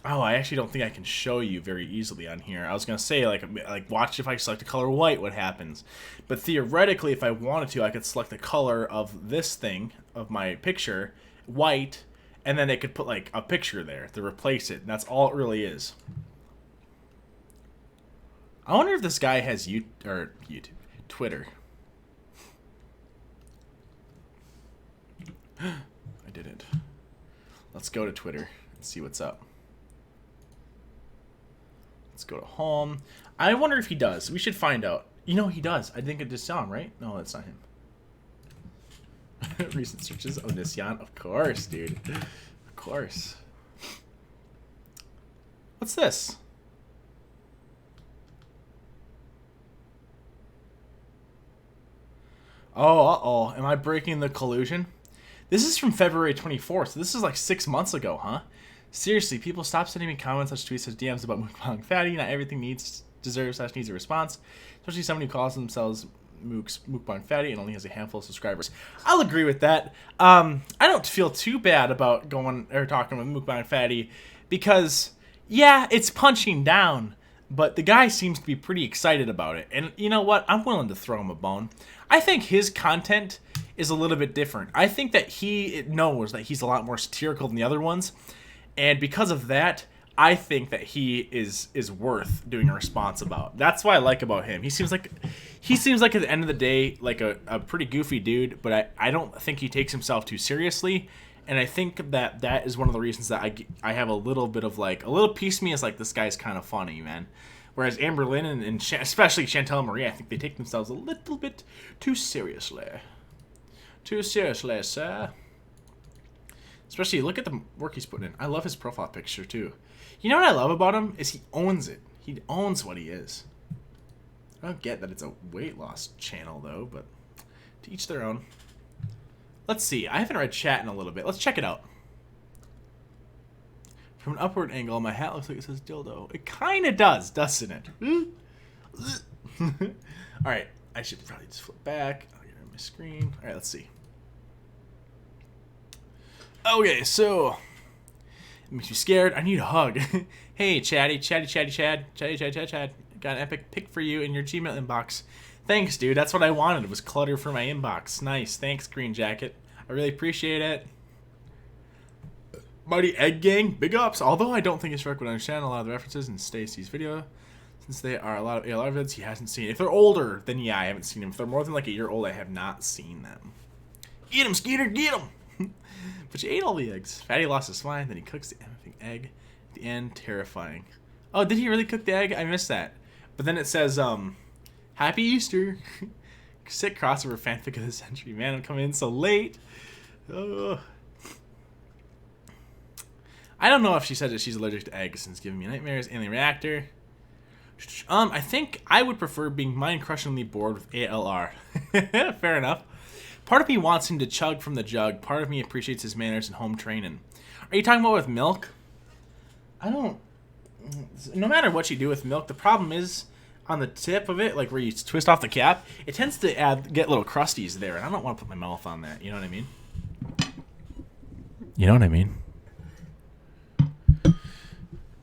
oh, I actually don't think I can show you very easily on here. I was going to say, like watch if I select the color white, what happens. But theoretically, if I wanted to, I could select the color of this thing, of my picture, white, and then it could put, like, a picture there to replace it. And that's all it really is. I wonder if this guy has Twitter. I didn't. Let's go to Twitter and see what's up. Let's go to home. I wonder if he does. We should find out. You know he does. I think I just saw him, right? No, that's not him. Recent searches. Oh, Nissan. Of course, dude. Of course. What's this? Oh, uh-oh. Am I breaking the collusion? This is from February 24th, so this is like 6 months ago, huh? Seriously, people stop sending me comments, such tweets, such DMs about Mukbang Fatty. Not everything deserves / needs a response. Especially somebody who calls themselves Mukbang Fatty and only has a handful of subscribers. I'll agree with that. I don't feel too bad about going or talking with Mukbang Fatty because, yeah, it's punching down, but the guy seems to be pretty excited about it. And you know what? I'm willing to throw him a bone. I think his content is a little bit different. I think that he knows that he's a lot more satirical than the other ones. And because of that, I think that he is worth doing a response about. That's what I like about him. He seems like at the end of the day like a pretty goofy dude, but I don't think he takes himself too seriously. And I think that is one of the reasons that I have a little bit of like a little piece of me is like, this guy's kind of funny, man. Whereas Amberlynn and especially Chantel and Marie, I think they take themselves a little bit too seriously. Too seriously, sir. Especially, look at the work he's putting in. I love his profile picture, too. You know what I love about him? Is he owns it. He owns what he is. I don't get that it's a weight loss channel, though, but to each their own. Let's see. I haven't read chat in a little bit. Let's check it out. From an upward angle, my hat looks like it says dildo. It kind of does, doesn't it? Alright, I should probably just flip back. I'll get rid of my screen. Alright, let's see. Okay, so it makes me scared. I need a hug. Hey, Chad. Got an epic pic for you in your Gmail inbox. Thanks, dude. That's what I wanted. Was clutter for my inbox. Nice. Thanks, Green Jacket. I really appreciate it. Mighty Egg Gang, big ups. Although I don't think his Shrek would understand a lot of the references in Stacy's video, since they are a lot of ALR vids he hasn't seen. If they're older, then yeah, I haven't seen them. If they're more than like a year old, I have not seen them. Eat him, Skeeter, get him! But you ate all the eggs. Fatty lost his mind, then he cooks the egg at the end. Terrifying. Oh, did he really cook the egg? I missed that. But then it says, Happy Easter. Sick crossover fanfic of the century. Man, I'm coming in so late. Oh. I don't know if she said that she's allergic to eggs since giving me nightmares. Alien Reactor. I think I would prefer being mind-crushingly bored with ALR. Fair enough. Part of me wants him to chug from the jug. Part of me appreciates his manners and home training. Are you talking about with milk? I don't... No matter what you do with milk, the problem is on the tip of it, like where you twist off the cap, it tends to get little crusties there, and I don't want to put my mouth on that. You know what I mean? You know what I mean?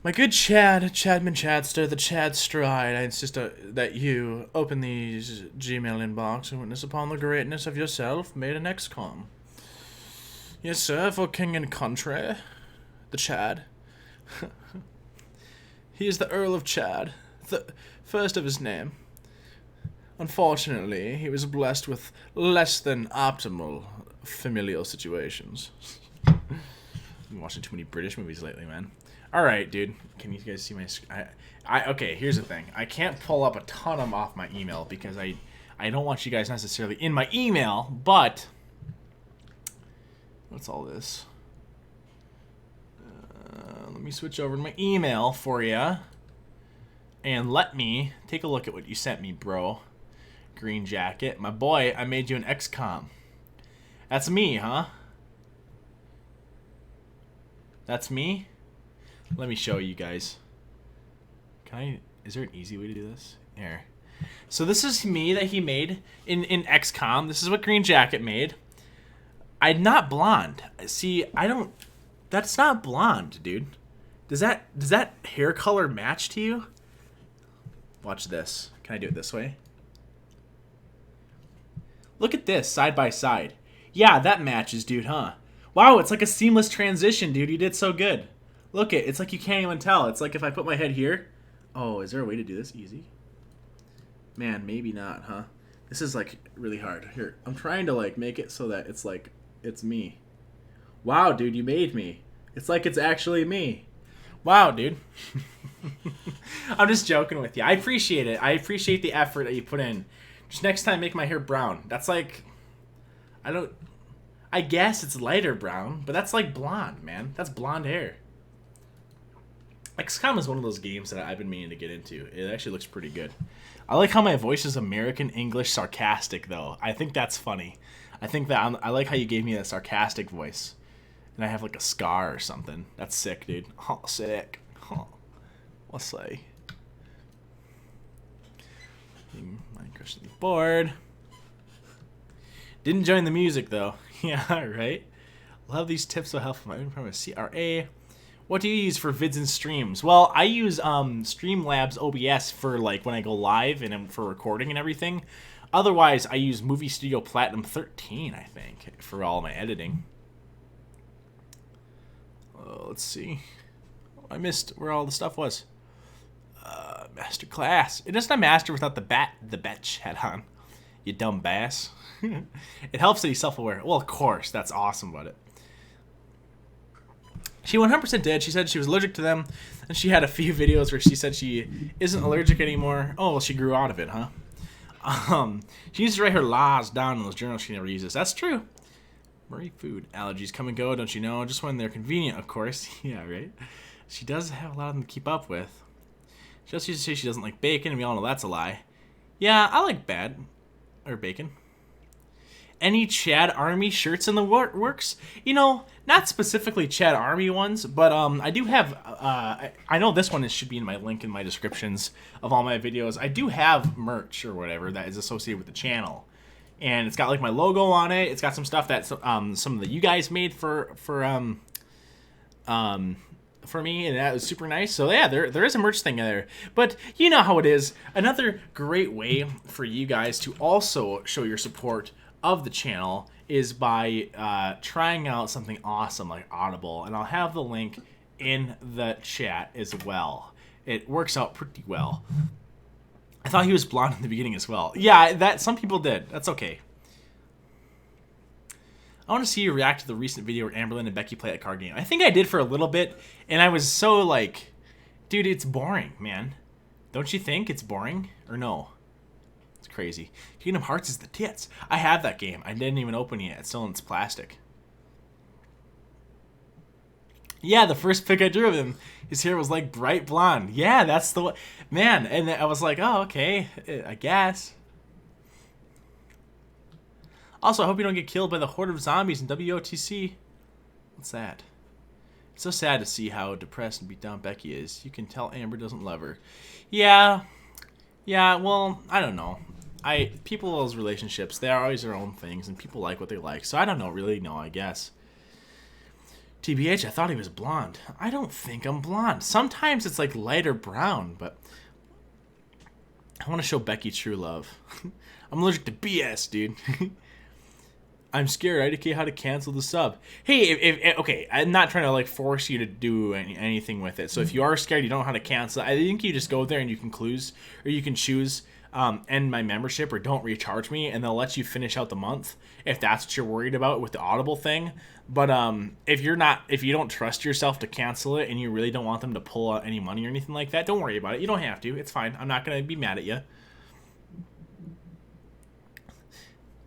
My good Chadman Chadster, the Chad Stride, I insist that you open these Gmail inbox and witness upon the greatness of yourself made an XCOM. Yes, sir, for king and country, the Chad. He is the Earl of Chad, the first of his name. Unfortunately, he was blessed with less than optimal familial situations. I've been watching too many British movies lately, man. Alright, dude. Can you guys see my screen? Okay, here's the thing. I can't pull up a ton of them off my email because I don't want you guys necessarily in my email, but... What's all this? Let me switch over to my email for you. And let me take a look at what you sent me, bro. Green Jacket. My boy, I made you an XCOM. That's me, huh? That's me? Let me show you guys. Is there an easy way to do this? Here. So this is me that he made in XCOM. This is what Green Jacket made. I'm not blonde. See, that's not blonde, dude. Does that hair color match to you? Watch this. Can I do it this way? Look at this, side by side. Yeah, that matches, dude, huh? Wow, it's like a seamless transition, dude. You did so good. Look it's like you can't even tell. It's like if I put my head here. Oh, is there a way to do this easy? Man, maybe not, huh? This is like really hard. Here, I'm trying to like make it so that it's like, it's me. Wow, dude, you made me. It's like it's actually me. Wow, dude. I'm just joking with you. I appreciate it. I appreciate the effort that you put in. Just next time, make my hair brown. That's like, I guess it's lighter brown, but that's like blonde, man. That's blonde hair. XCOM is one of those games that I've been meaning to get into. It actually looks pretty good. I like how my voice is American English sarcastic, though. I think that's funny. I think that I like how you gave me that sarcastic voice. And I have like a scar or something. That's sick, dude. Oh, sick. Oh, what's say? Minecraft the board. Didn't join the music, though. Yeah, right? Love these tips so helpful. My promise CRA. What do you use for vids and streams? Well, I use Streamlabs OBS for like when I go live and for recording and everything. Otherwise, I use Movie Studio Platinum 13, I think, for all my editing. Let's see. I missed where all the stuff was. Master class. It isn't a master without the batch hat on. You dumb bass. It helps that he's self-aware. Well, of course, that's awesome about it. She 100% did. She said she was allergic to them, and she had a few videos where she said she isn't allergic anymore. Oh, well, she grew out of it, huh? She used to write her laws down in those journals she never uses. That's true. Murray food allergies come and go, don't you know? Just when they're convenient, of course. Yeah, right? She does have a lot of them to keep up with. She also used to say she doesn't like bacon, and we all know that's a lie. Yeah, I like bacon. Any Chad Army shirts in the works? You know, not specifically Chad Army ones, but I do have, I know this one should be in my link in my descriptions of all my videos. I do have merch or whatever that is associated with the channel. And it's got like my logo on it. It's got some stuff that some of the you guys made for me, and that was super nice. So yeah, there is a merch thing there. But you know how it is. Another great way for you guys to also show your support of the channel is by trying out something awesome like Audible, and I'll have the link in the chat as well. It works out pretty well. I thought he was blonde in the beginning as well. Yeah, that some people did. That's okay. I want to see you react to the recent video where Amberlynn and Becky play a card game. I think I did for a little bit, and I was so like, dude, it's boring, man. Don't you think it's boring? Or no? It's crazy. Kingdom Hearts is the tits. I have that game. I didn't even open it yet. It's still in its plastic. Yeah, the first pic I drew of him, his hair was like bright blonde. Yeah, that's the one. Man, and I was like, oh, okay, I guess. Also, I hope you don't get killed by the horde of zombies in WOTC. What's that? It's so sad to see how depressed and beat down Becky is. You can tell Amber doesn't love her. Yeah, well, I don't know. People's relationships, they are always their own things, and people like what they like. So I don't know, really know, I guess. TBH, I thought he was blonde. I don't think I'm blonde. Sometimes it's like lighter brown, but I want to show Becky true love. I'm allergic to BS, dude. I'm scared. IDK how to cancel the sub. Hey, if okay, I'm not trying to like force you to do anything with it. So if you are scared, you don't know how to cancel. I think you just go there and you can choose end my membership or don't recharge me, and they'll let you finish out the month if that's what you're worried about with the Audible thing. But if you don't trust yourself to cancel it and you really don't want them to pull out any money or anything like that, don't worry about it. You don't have to. It's fine. I'm not gonna be mad at you.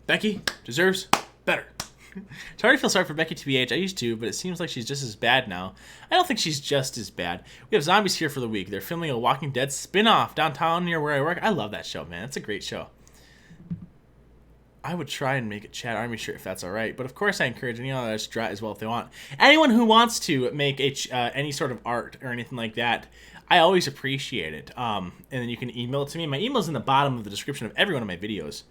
Becky deserves better. It's hard to feel sorry for Becky TBH. I used to, but it seems like she's just as bad now. I don't think she's just as bad. We have zombies here for the week. They're filming a Walking Dead spin-off downtown near where I work. I love that show, man. It's a great show. I would try and make a Chad Army shirt if that's all right. But of course, I encourage anyone else to draw as well if they want. Anyone who wants to make any sort of art or anything like that, I always appreciate it. And then you can email it to me. My email's in the bottom of the description of every one of my videos.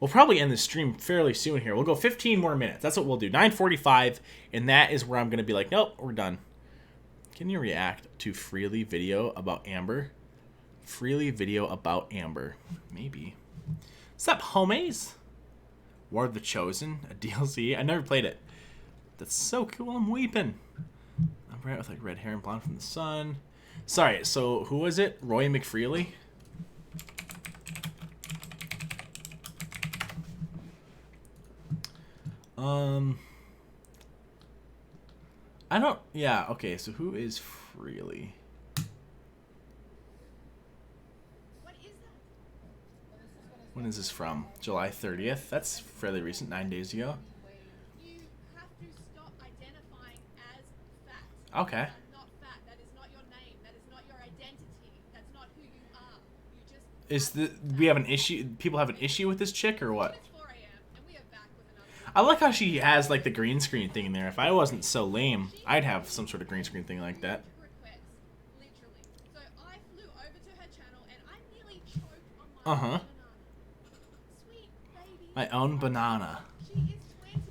We'll probably end the stream fairly soon here. We'll go 15 more minutes. That's what we'll do. 9:45, and that is where I'm going to be like, nope, we're done. Can you react to Freely video about Amber? Freely video about Amber. Maybe. What's up, homies? War of the Chosen, a DLC. I never played it. That's so cool. I'm weeping. I'm right with like red hair and blonde from the sun. Sorry, so who was it? Roy McFreely? I don't, yeah, okay, so who is really. When is this from? July 30th? That's fairly recent, 9 days ago. You have to stop identifying as fat. Okay. You are not fat. That is not your name. That is not your identity. That's not who you are. You just We have an issue? People have an issue with this chick or what? It's 4 a.m. and we are back with another. I like how she has like the green screen thing in there. If I wasn't so lame, I'd have some sort of green screen thing like that. Request, literally. So I flew over to her channel and I nearly choked on my banana. Sweet baby. My own banana. She is 20.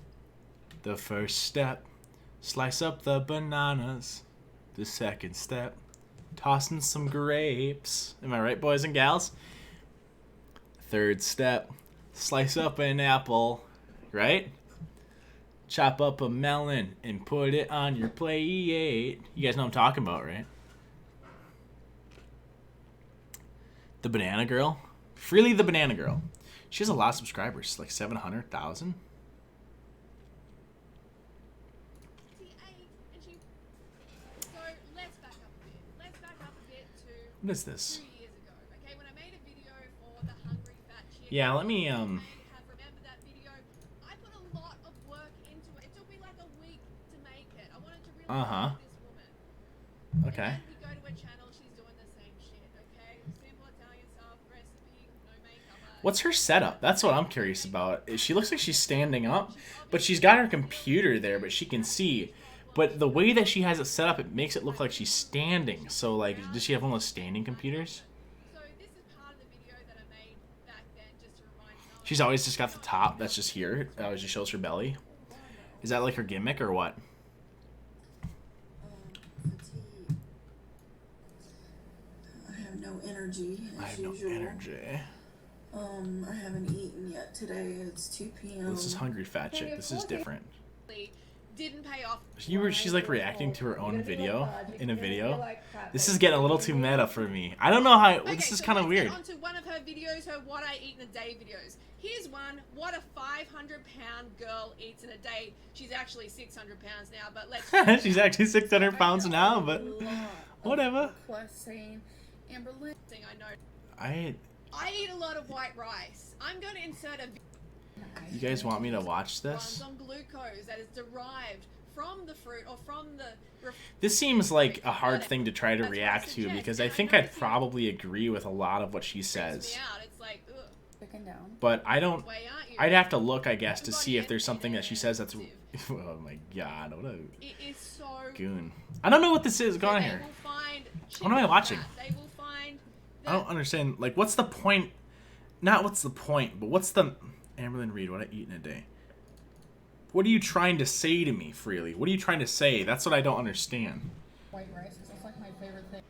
The first step, slice up the bananas. The second step, tossing some grapes. Am I right, boys and gals? Third step, slice up an apple, right? Chop up a melon and put it on your plate. You guys know what I'm talking about, right? The Banana Girl. Freely the Banana Girl. She has a lot of subscribers, like 700,000. 28, and she. So let's back up a bit. Let's back up a bit to What is this? 2 years ago. Okay, when I made a video for the Hungry Fat Chick. Yeah, let me, You may have remembered that video. I put a lot of work into it. It took me like a week to make it. I wanted to really Uh-huh. love this woman. Okay. And then you go to her channel, she's doing the same shit. Okay, simple Italian stuff, recipe, no makeup. What's her setup? That's what I'm curious about. She looks like she's standing up, but she's got her computer there, but she can see. But the way that she has it set up, it makes it look like she's standing. So, like, does she have one of those standing computers? So this is part of the video that I made back then, just to remind someone. She's always just got the top that's just here. It always just shows her belly. Is that like her gimmick or what? Fatigue. I have no energy as I have no usual. energy. I haven't eaten yet today. It's 2 p.m. This is Hungry Fat Chick. This is different. Didn't pay off. She's like reacting to her own video in a video. This is getting a little too meta for me. I don't know how. This is kind of weird. Onto one of her videos, her what I eat in a day videos. Here's one: what a 500-pound girl eats in a day. She's actually 600 pounds now, but let's. She's actually 600 pounds now, but whatever. Plus saying, Amberlynn. Thing I know. I eat a lot of white rice. I'm going to insert a. You guys want me to watch Runs this? on glucose that is derived from the fruit or from the. This seems like a hard thing to try to react to because I think I'd probably agree with a lot my she says. It's like, ugh. Chicken down. But I don't. Way, aren't you? I'd have to look, I guess, to see if there's something that she says that's. Oh my god, what a It is so. goon. I don't know what this is. Go on here. What am I watching? They will find. I don't understand. Like, what's the point? Not what's the point, but what's the. Amberlynn Reed, what I eat in a day. What are you trying to say to me, Freely? What are you trying to say? That's what I don't understand. White rice is just like my favorite thing.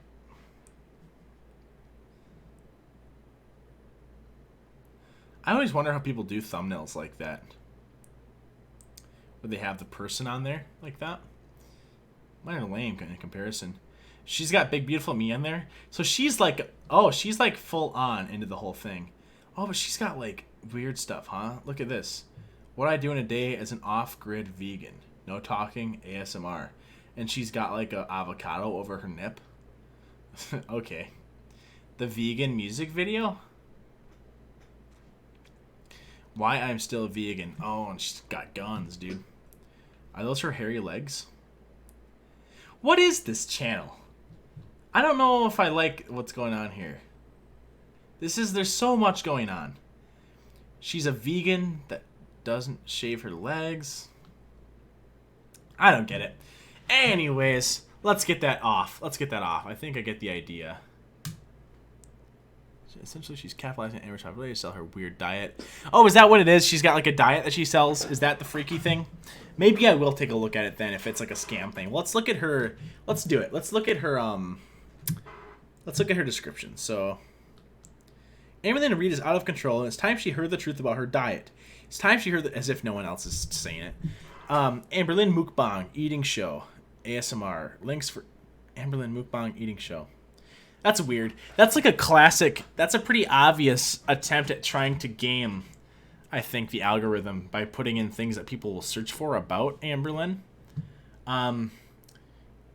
I always wonder how people do thumbnails like that. Where they have the person on there like that. Mine are lame in comparison. She's got Big Beautiful Me on there. So she's like, oh, she's like full on into the whole thing. Oh, but she's got like weird stuff, huh? Look at this. What I do in a day as an off-grid vegan. No talking, ASMR. And she's got like a avocado over her nip. Okay. The vegan music video? Why I'm still vegan. Oh, and she's got guns, dude. Are those her hairy legs? What is this channel? I don't know if I like what's going on here. There's so much going on. She's a vegan that doesn't shave her legs. I don't get it. Anyways, let's get that off. I think I get the idea. Essentially, she's capitalizing on Amber's popularity to sell her weird diet. Oh, is that what it is? She's got like a diet that she sells? Is that the freaky thing? Maybe I will take a look at it then if it's like a scam thing. Let's look at her. Let's do it. Let's look at her description. So, Amberlynn Reed is out of control, and it's time she heard the truth about her diet. It's time she heard that, as if no one else is saying it. Amberlynn Mukbang eating show, ASMR links for Amberlynn Mukbang eating show. That's weird. That's like a classic. That's a pretty obvious attempt at trying to game, I think, the algorithm by putting in things that people will search for about Amberlynn.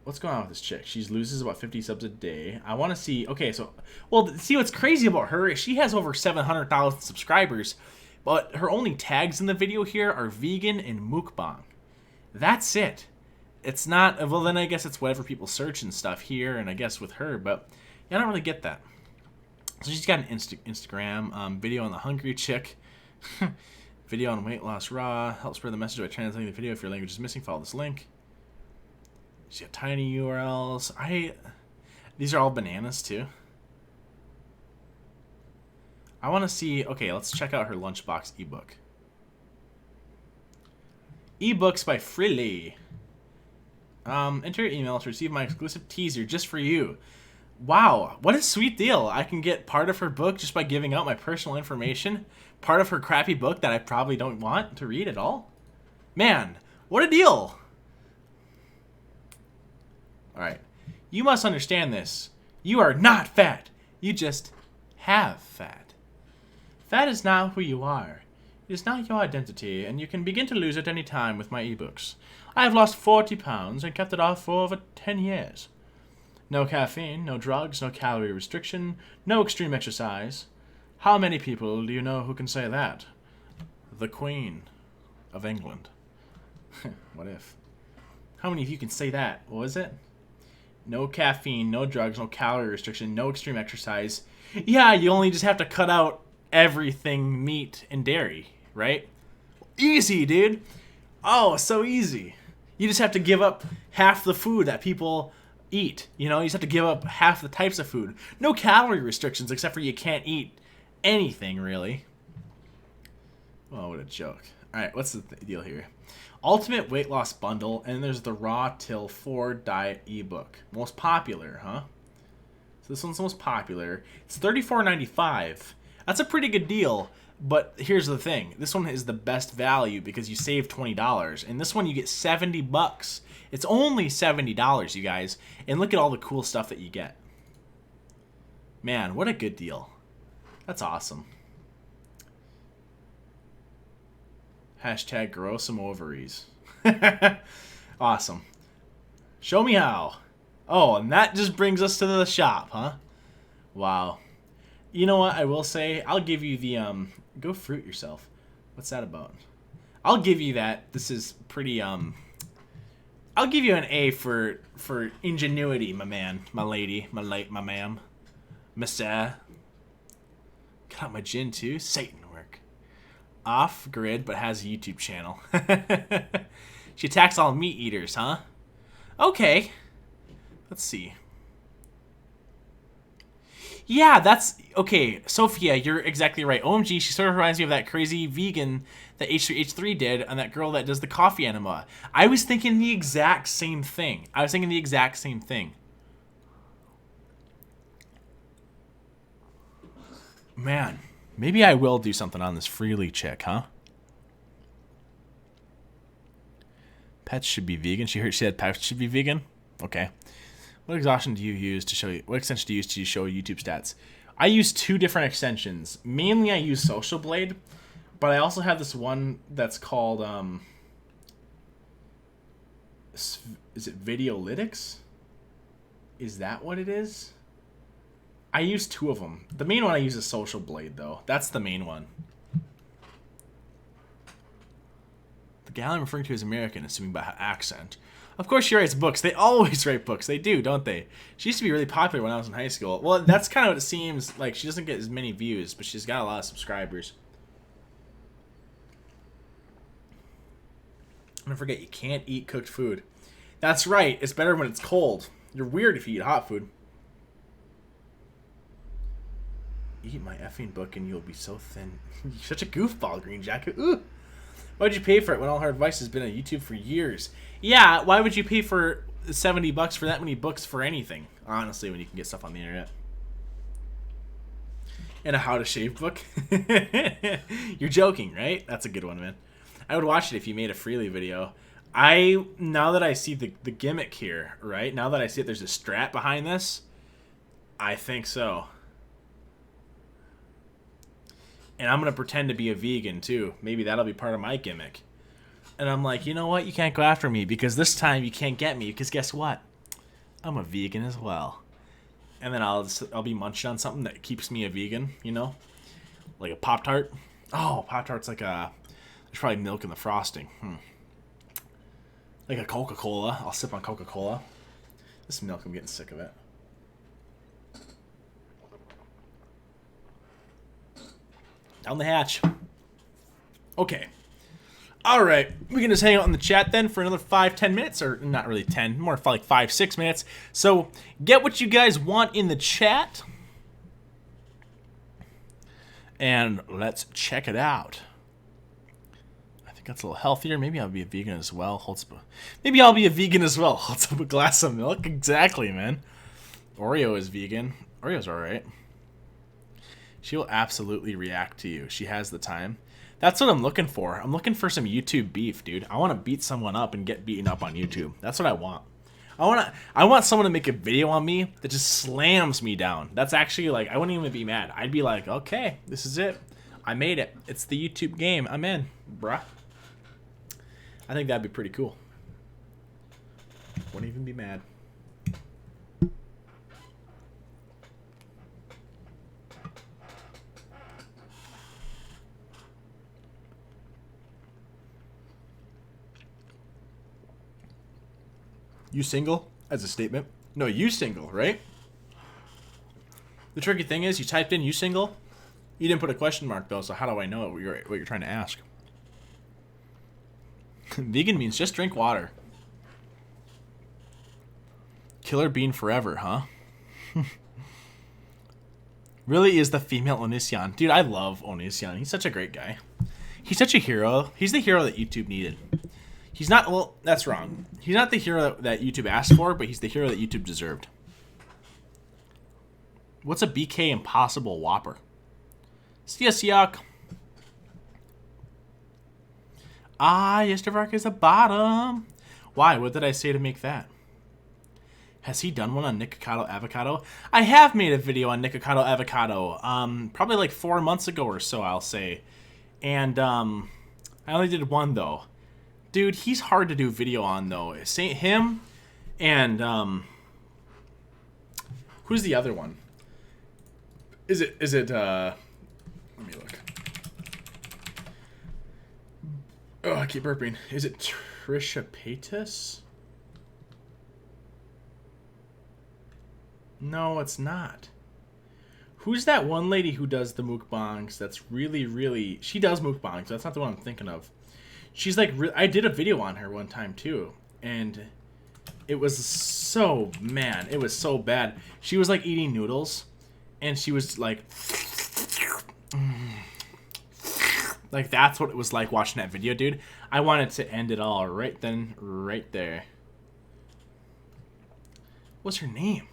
what's going on with this chick? She loses about 50 subs a day. I want to see. Okay, so, well, see what's crazy about her is she has over 700,000 subscribers, but her only tags in the video here are vegan and mukbang. That's it. It's not, well, then I guess it's whatever people search and stuff here, and I guess with her, but yeah, I don't really get that. So she's got an Instagram video on the hungry chick, video on weight loss raw, help spread the message by translating the video. If your language is missing, follow this link. She's got tiny URLs. These are all bananas too. I want to see, okay, let's check out her lunchbox ebook. Ebooks by Frilly. Enter your email to receive my exclusive teaser just for you. Wow, what a sweet deal. I can get part of her book just by giving out my personal information. Part of her crappy book that I probably don't want to read at all. Man, what a deal. Alright, you must understand this. You are not fat. You just have fat. Fat is not who you are. It is not your identity, and you can begin to lose it any time with my ebooks. I have lost 40 pounds and kept it off for over 10 years. No caffeine, no drugs, no calorie restriction, no extreme exercise. How many people do you know who can say that? The Queen of England. What if? How many of you can say that? What was it? No caffeine, no drugs, no calorie restriction, no extreme exercise. Yeah, you only just have to cut out everything meat and dairy, right? Easy, dude. Oh, so easy. You just have to give up half the food that people eat. You know, you just have to give up half the types of food. No calorie restrictions, except for you can't eat anything, really. Oh, what a joke. Alright, what's the deal here? Ultimate Weight Loss Bundle, and there's the Raw Till 4 Diet ebook. Most popular, huh? So this one's the most popular. It's $34.95. That's a pretty good deal, but here's the thing. This one is the best value because you save $20, and this one you get $70. It's only $70, you guys, and look at all the cool stuff that you get. Man, what a good deal. That's awesome. Hashtag grow some ovaries. Awesome. Show me how. Oh, and that just brings us to the shop, huh? Wow. You know what I will say? I'll give you the, go fruit yourself. What's that about? I'll give you that. This is pretty, I'll give you an A for ingenuity, my man, my lady, my ma'am. Mister. Got out my gin too. Satan work. Off grid, but has a YouTube channel. She attacks all meat eaters, huh? Okay. Let's see. Yeah, that's... Okay, Sophia, you're exactly right. OMG, she sort of reminds me of that crazy vegan that H3H3 did and that girl that does the coffee enema. I was thinking the exact same thing. Man, maybe I will do something on this Freely chick, huh? Pets should be vegan. She said pets should be vegan? Okay. What exhaustion do you use to show... What extension do you use to show YouTube stats? I use two different extensions. Mainly I use Social Blade, but I also have this one that's called, is it Videolytics? Is that what it is? I use two of them. The main one I use is Social Blade, though. That's the main one. The gal I'm referring to is American, assuming by her accent. Of course she writes books. They always write books. They do, don't they? She used to be really popular when I was in high school. Well, that's kind of what it seems like. She doesn't get as many views, but she's got a lot of subscribers. Don't forget, you can't eat cooked food. That's right. It's better when it's cold. You're weird if you eat hot food. Eat my effing book and you'll be so thin. You're such a goofball, Green Jacket. Ooh. Why'd you pay for it when all her advice has been on YouTube for years? Yeah, why would you pay for $70 for that many books for anything? Honestly, when you can get stuff on the internet. And a how to shave book? You're joking, right? That's a good one, man. I would watch it if you made a Freely video. Now that I see the gimmick here, right? Now that I see that there's a strap behind this, I think so. And I'm going to pretend to be a vegan, too. Maybe that'll be part of my gimmick. And I'm like, you know what? You can't go after me because this time you can't get me because guess what? I'm a vegan as well. And then I'll be munching on something that keeps me a vegan, you know? Like a Pop-Tart. Oh, Pop-Tart's like a... There's probably milk in the frosting. Like a Coca-Cola. I'll sip on Coca-Cola. This milk, I'm getting sick of it. Down the hatch. Okay. Alright, we can just hang out in the chat then for another 5-10 minutes, or not really 10, more like 5-6 minutes. So, get what you guys want in the chat. And let's check it out. I think that's a little healthier. Maybe I'll be a vegan as well. Maybe I'll be a vegan as well. Holds up a glass of milk. Exactly, man. Oreo is vegan. Oreo's alright. She will absolutely react to you. She has the time. That's what I'm looking for. I'm looking for some YouTube beef, dude. I want to beat someone up and get beaten up on YouTube. That's what I want. I want someone to make a video on me that just slams me down. That's actually like, I wouldn't even be mad. I'd be like, okay, this is it. I made it. It's the YouTube game. I'm in, bruh. I think that'd be pretty cool. Wouldn't even be mad. You single? As a statement? No, you single, right? The tricky thing is, you typed in you single. You didn't put a question mark though, so how do I know what you're trying to ask? Vegan means just drink water. Killer bean forever, huh? Really is the female Onision. Dude, I love Onision. He's such a great guy. He's such a hero. He's the hero that YouTube needed. He's not, well, that's wrong. He's not the hero that YouTube asked for, but he's the hero that YouTube deserved. What's a BK Impossible Whopper? See ya, Siak. Yestervark is a bottom. Why? What did I say to make that? Has he done one on Nikocado Avocado? I have made a video on Nikocado Avocado. Probably like 4 months ago or so, I'll say. And, I only did one, though. Dude, he's hard to do video on, though. Him and, who's the other one? Is it, let me look. Oh, I keep burping. Is it Trisha Paytas? No, it's not. Who's that one lady who does the mukbangs that's really... She does mukbangs. That's not the one I'm thinking of. She's like... I did a video on her one time, too. And it was so... Man, it was so bad. She was, like, eating noodles. And she was, like... Like, that's what it was like watching that video, dude. I wanted to end it all right then, right there. What's her name?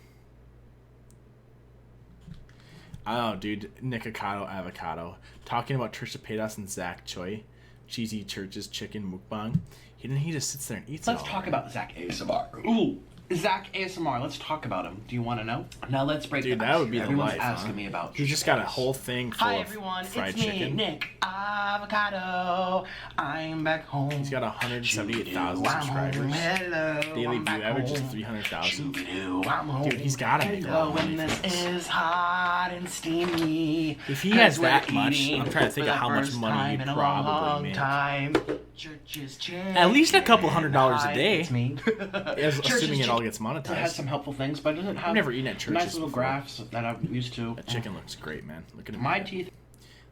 Oh, dude. Nikocado Avocado. Talking about Trisha Paytas and Zach Choi. Cheesy Church's chicken mukbang. He just sits there and eats it all. Let's talk about Zach ASMR. Ooh, Zach ASMR. Let's talk about him. Do you want to know? Now let's break Dude, the that would be the Everyone's life, asking huh? me about You just got a whole thing full Hi everyone, of fried it's chicken. me, Nick Avocado. I'm back home. He's got 178,000 subscribers. Hello, Daily I'm view back average is home. 300,000. I'm home. Dude, he's gotta make that Hello, money when for this is hot and steamy. If he has 'cause that we're much, eating I'm trying to think for of the how much first money time he'd in a probably long make. time. Church's At least a couple $100 a day. It's me. Assuming it all gets It has monetized. some helpful things, but it doesn't have I've never eaten at churches nice little before. graphs that I'm used to. That chicken looks great, man. Look at him. My teeth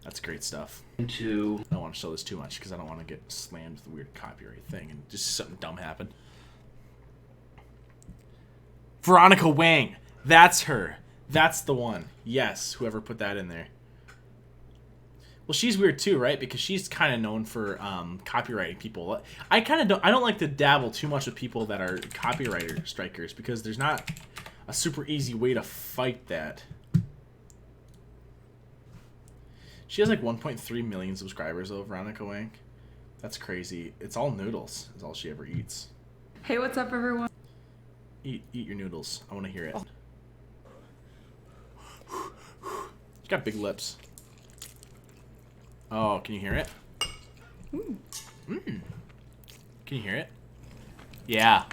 That's great stuff. into I don't want to show this too much because I don't want to get slammed with the weird copyright thing and just something dumb happen. Veronica Wang. That's her. That's the one. Yes, whoever put that in there. Well, she's weird too, right? Because she's kind of known for copywriting people. I don't like to dabble too much with people that are copywriter strikers because there's not a super easy way to fight that. She has like 1.3 million subscribers though, Veronica Wang. That's crazy. It's all noodles. Is all she ever eats. Hey, what's up, everyone? Eat your noodles. I want to hear it. She's got big lips. Oh, can you hear it? Can you hear it? Yeah.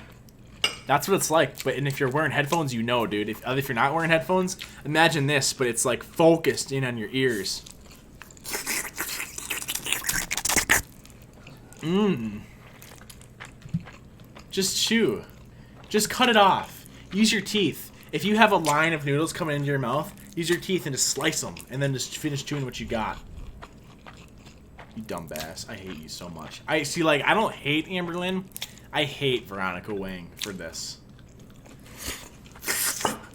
That's what it's like. But and if you're wearing headphones, you know, dude. If you're not wearing headphones, imagine this, but it's like focused in on your ears. Just chew. Just cut it off. Use your teeth. If you have a line of noodles coming into your mouth, use your teeth and just slice them, and then just finish chewing what you got. You dumbass. I hate you so much. I see, like, I don't hate Amberlynn. I hate Veronica Wang for this.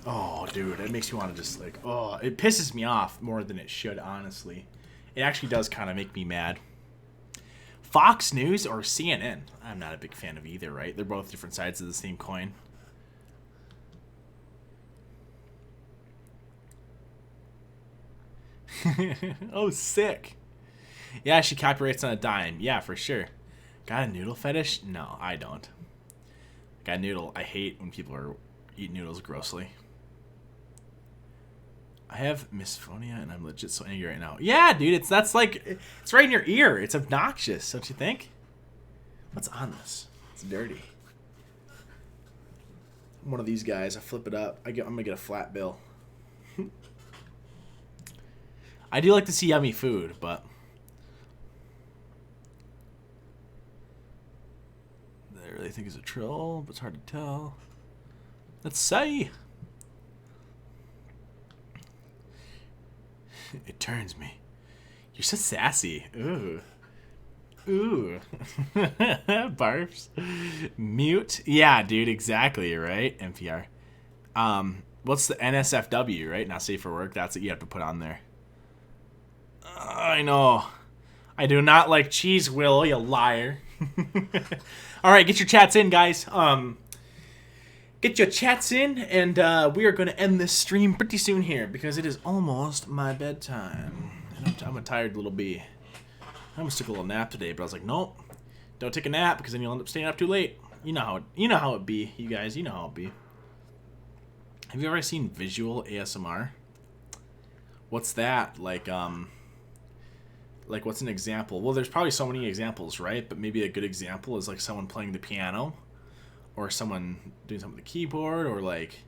Oh, dude, it makes me want to just, like, oh, it pisses me off more than it should, honestly. It actually does kind of make me mad. Fox News or CNN? I'm not a big fan of either, right? They're both different sides of the same coin. Oh, sick. Yeah, she copyrights on a dime. Yeah, for sure. Got a noodle fetish? No, I don't. Got a noodle. I hate when people are eating noodles grossly. I have misophonia and I'm legit so angry right now. Yeah, dude, that's like, it's right in your ear. It's obnoxious, don't you think? What's on this? It's dirty. I'm one of these guys. I flip it up. I'm gonna get a flat bill. I do like to see yummy food, but I really think it's a troll, but it's hard to tell. Let's say. It turns me. You're so sassy. Ooh. Ooh. Barfs. Mute. Yeah, dude, exactly, right? NPR. What's the NSFW, right? Not safe for work. That's what you have to put on there. I know. I do not like cheese, Will, you liar. All right, get your chats in, guys. Get your chats in, and we are going to end this stream pretty soon here because it is almost my bedtime. And I'm a tired little bee. I almost took a little nap today, but I was like, nope, don't take a nap because then you'll end up staying up too late. You know how it be, you guys. You know how it be. Have you ever seen visual ASMR? What's that? Like what's an example? Well, there's probably so many examples, right? But maybe a good example is like someone playing the piano or someone doing something with the keyboard, or like,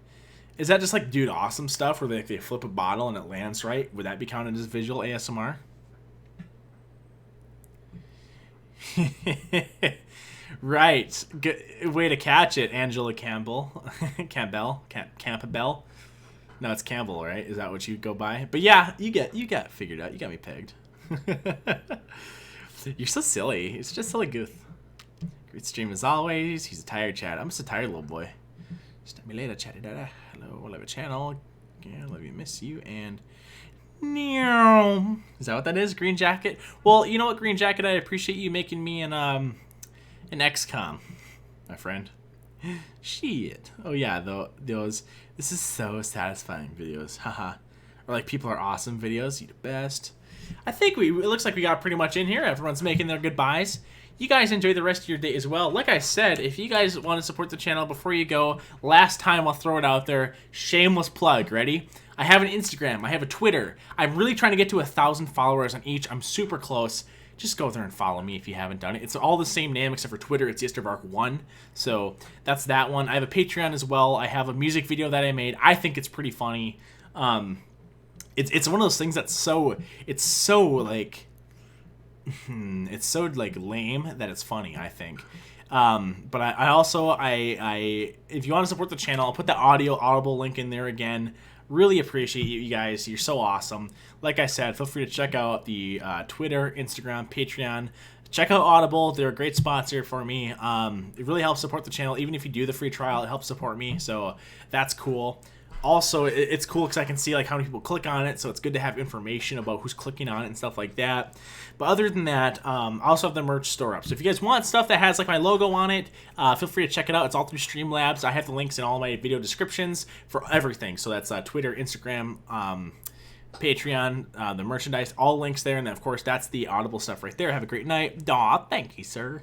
is that just like dude awesome stuff where they flip a bottle and it lands right? Would that be counted as visual ASMR? Right. Good way to catch it, Angela Campbell. Campbell. No, it's Campbell, right? Is that what you go by? But yeah, you got figured out. You got me pegged. You're so silly. It's just silly goof. Great stream as always. He's a tired chat. I'm just a tired little boy. Just me later, chatty dada. Hello, I love a channel. Yeah, love you, miss you, and is that what that is? Green jacket? Well, you know what, Green Jacket? I appreciate you making me an XCOM, my friend. Shit. Oh yeah, those. This is so satisfying videos. Haha. Or like people are awesome videos. You the best. I think it looks like we got pretty much in here. Everyone's making their goodbyes. You guys enjoy the rest of your day as well. Like I said, if you guys want to support the channel before you go, last time I'll throw it out there. Shameless plug. Ready? I have an Instagram. I have a Twitter. I'm really trying to get to 1,000 followers on each. I'm super close. Just go there and follow me if you haven't done it. It's all the same name except for Twitter. It's Yestervark1. So that's that one. I have a Patreon as well. I have a music video that I made. I think it's pretty funny. It's one of those things that's so like it's so like lame that it's funny, I think. But I also if you want to support the channel, I'll put the Audible link in there again. Really appreciate you guys. You're so awesome. Like I said, feel free to check out the Twitter, Instagram, Patreon. Check out Audible. They're a great sponsor for me. It really helps support the channel. Even if you do the free trial, it helps support me. So that's cool. Also, it's cool because I can see like how many people click on it, so it's good to have information about who's clicking on it and stuff like that. But other than that, I also have the merch store up. So if you guys want stuff that has like my logo on it, feel free to check it out. It's all through Streamlabs. I have the links in all my video descriptions for everything. So that's Twitter, Instagram, Patreon, the merchandise, all links there. And then, of course, that's the Audible stuff right there. Have a great night. Aw, thank you, sir.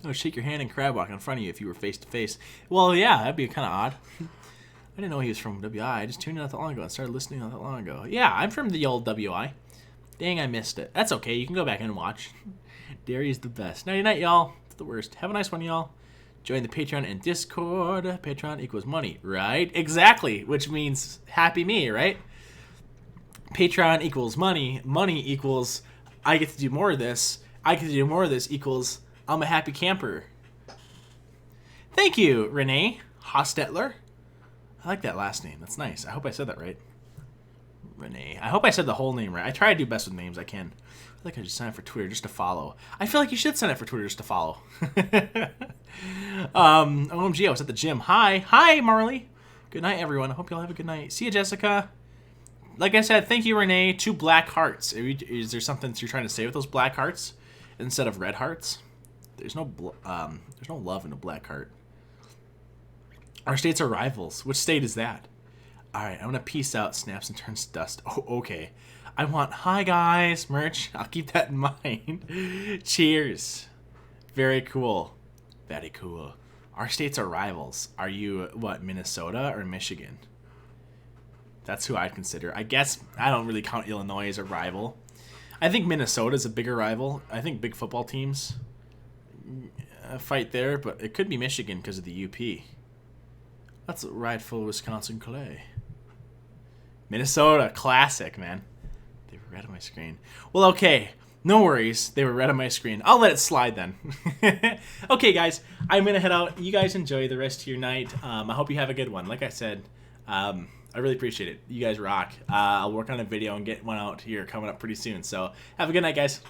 I would shake your hand and crab walk in front of you if you were face to face. Well, yeah, that'd be kind of odd. I didn't know he was from WI. I just tuned in not that long ago and started listening not that long ago. Yeah, I'm from the old WI. Dang, I missed it. That's okay. You can go back and watch. Dairy's the best. Nighty night, y'all. It's the worst. Have a nice one, y'all. Join the Patreon and Discord. Patreon equals money, right? Exactly, which means happy me, right? Patreon equals money. Money equals I get to do more of this. I get to do more of this equals I'm a happy camper. Thank you, Renee Hostetler. I like that last name. That's nice. I hope I said that right. Renee. I hope I said the whole name right. I try to do best with names I can. I feel like I should sign up for Twitter just to follow. I feel like you should sign up for Twitter just to follow. OMG, I was at the gym. Hi, Marley. Good night, everyone. I hope you all have a good night. See you, Jessica. Like I said, thank you, Renee. 2 black hearts. Is there something that you're trying to say with those black hearts instead of red hearts? There's no love in a black heart. Our states are rivals. Which state is that? All right, I'm gonna peace out. Snaps and turns to dust. Oh, okay. I want hi guys merch. I'll keep that in mind. Cheers. Very cool. Very cool. Our states are rivals. Are you what? Minnesota or Michigan? That's who I'd consider. I guess I don't really count Illinois as a rival. I think Minnesota's a bigger rival. I think big football teams fight there, but it could be Michigan because of the UP. That's rightful Wisconsin clay. Minnesota, classic, man. They were red on my screen. Well, okay. No worries. They were red on my screen. I'll let it slide then. Okay, guys. I'm going to head out. You guys enjoy the rest of your night. I hope you have a good one. Like I said, I really appreciate it. You guys rock. I'll work on a video and get one out here coming up pretty soon. So have a good night, guys.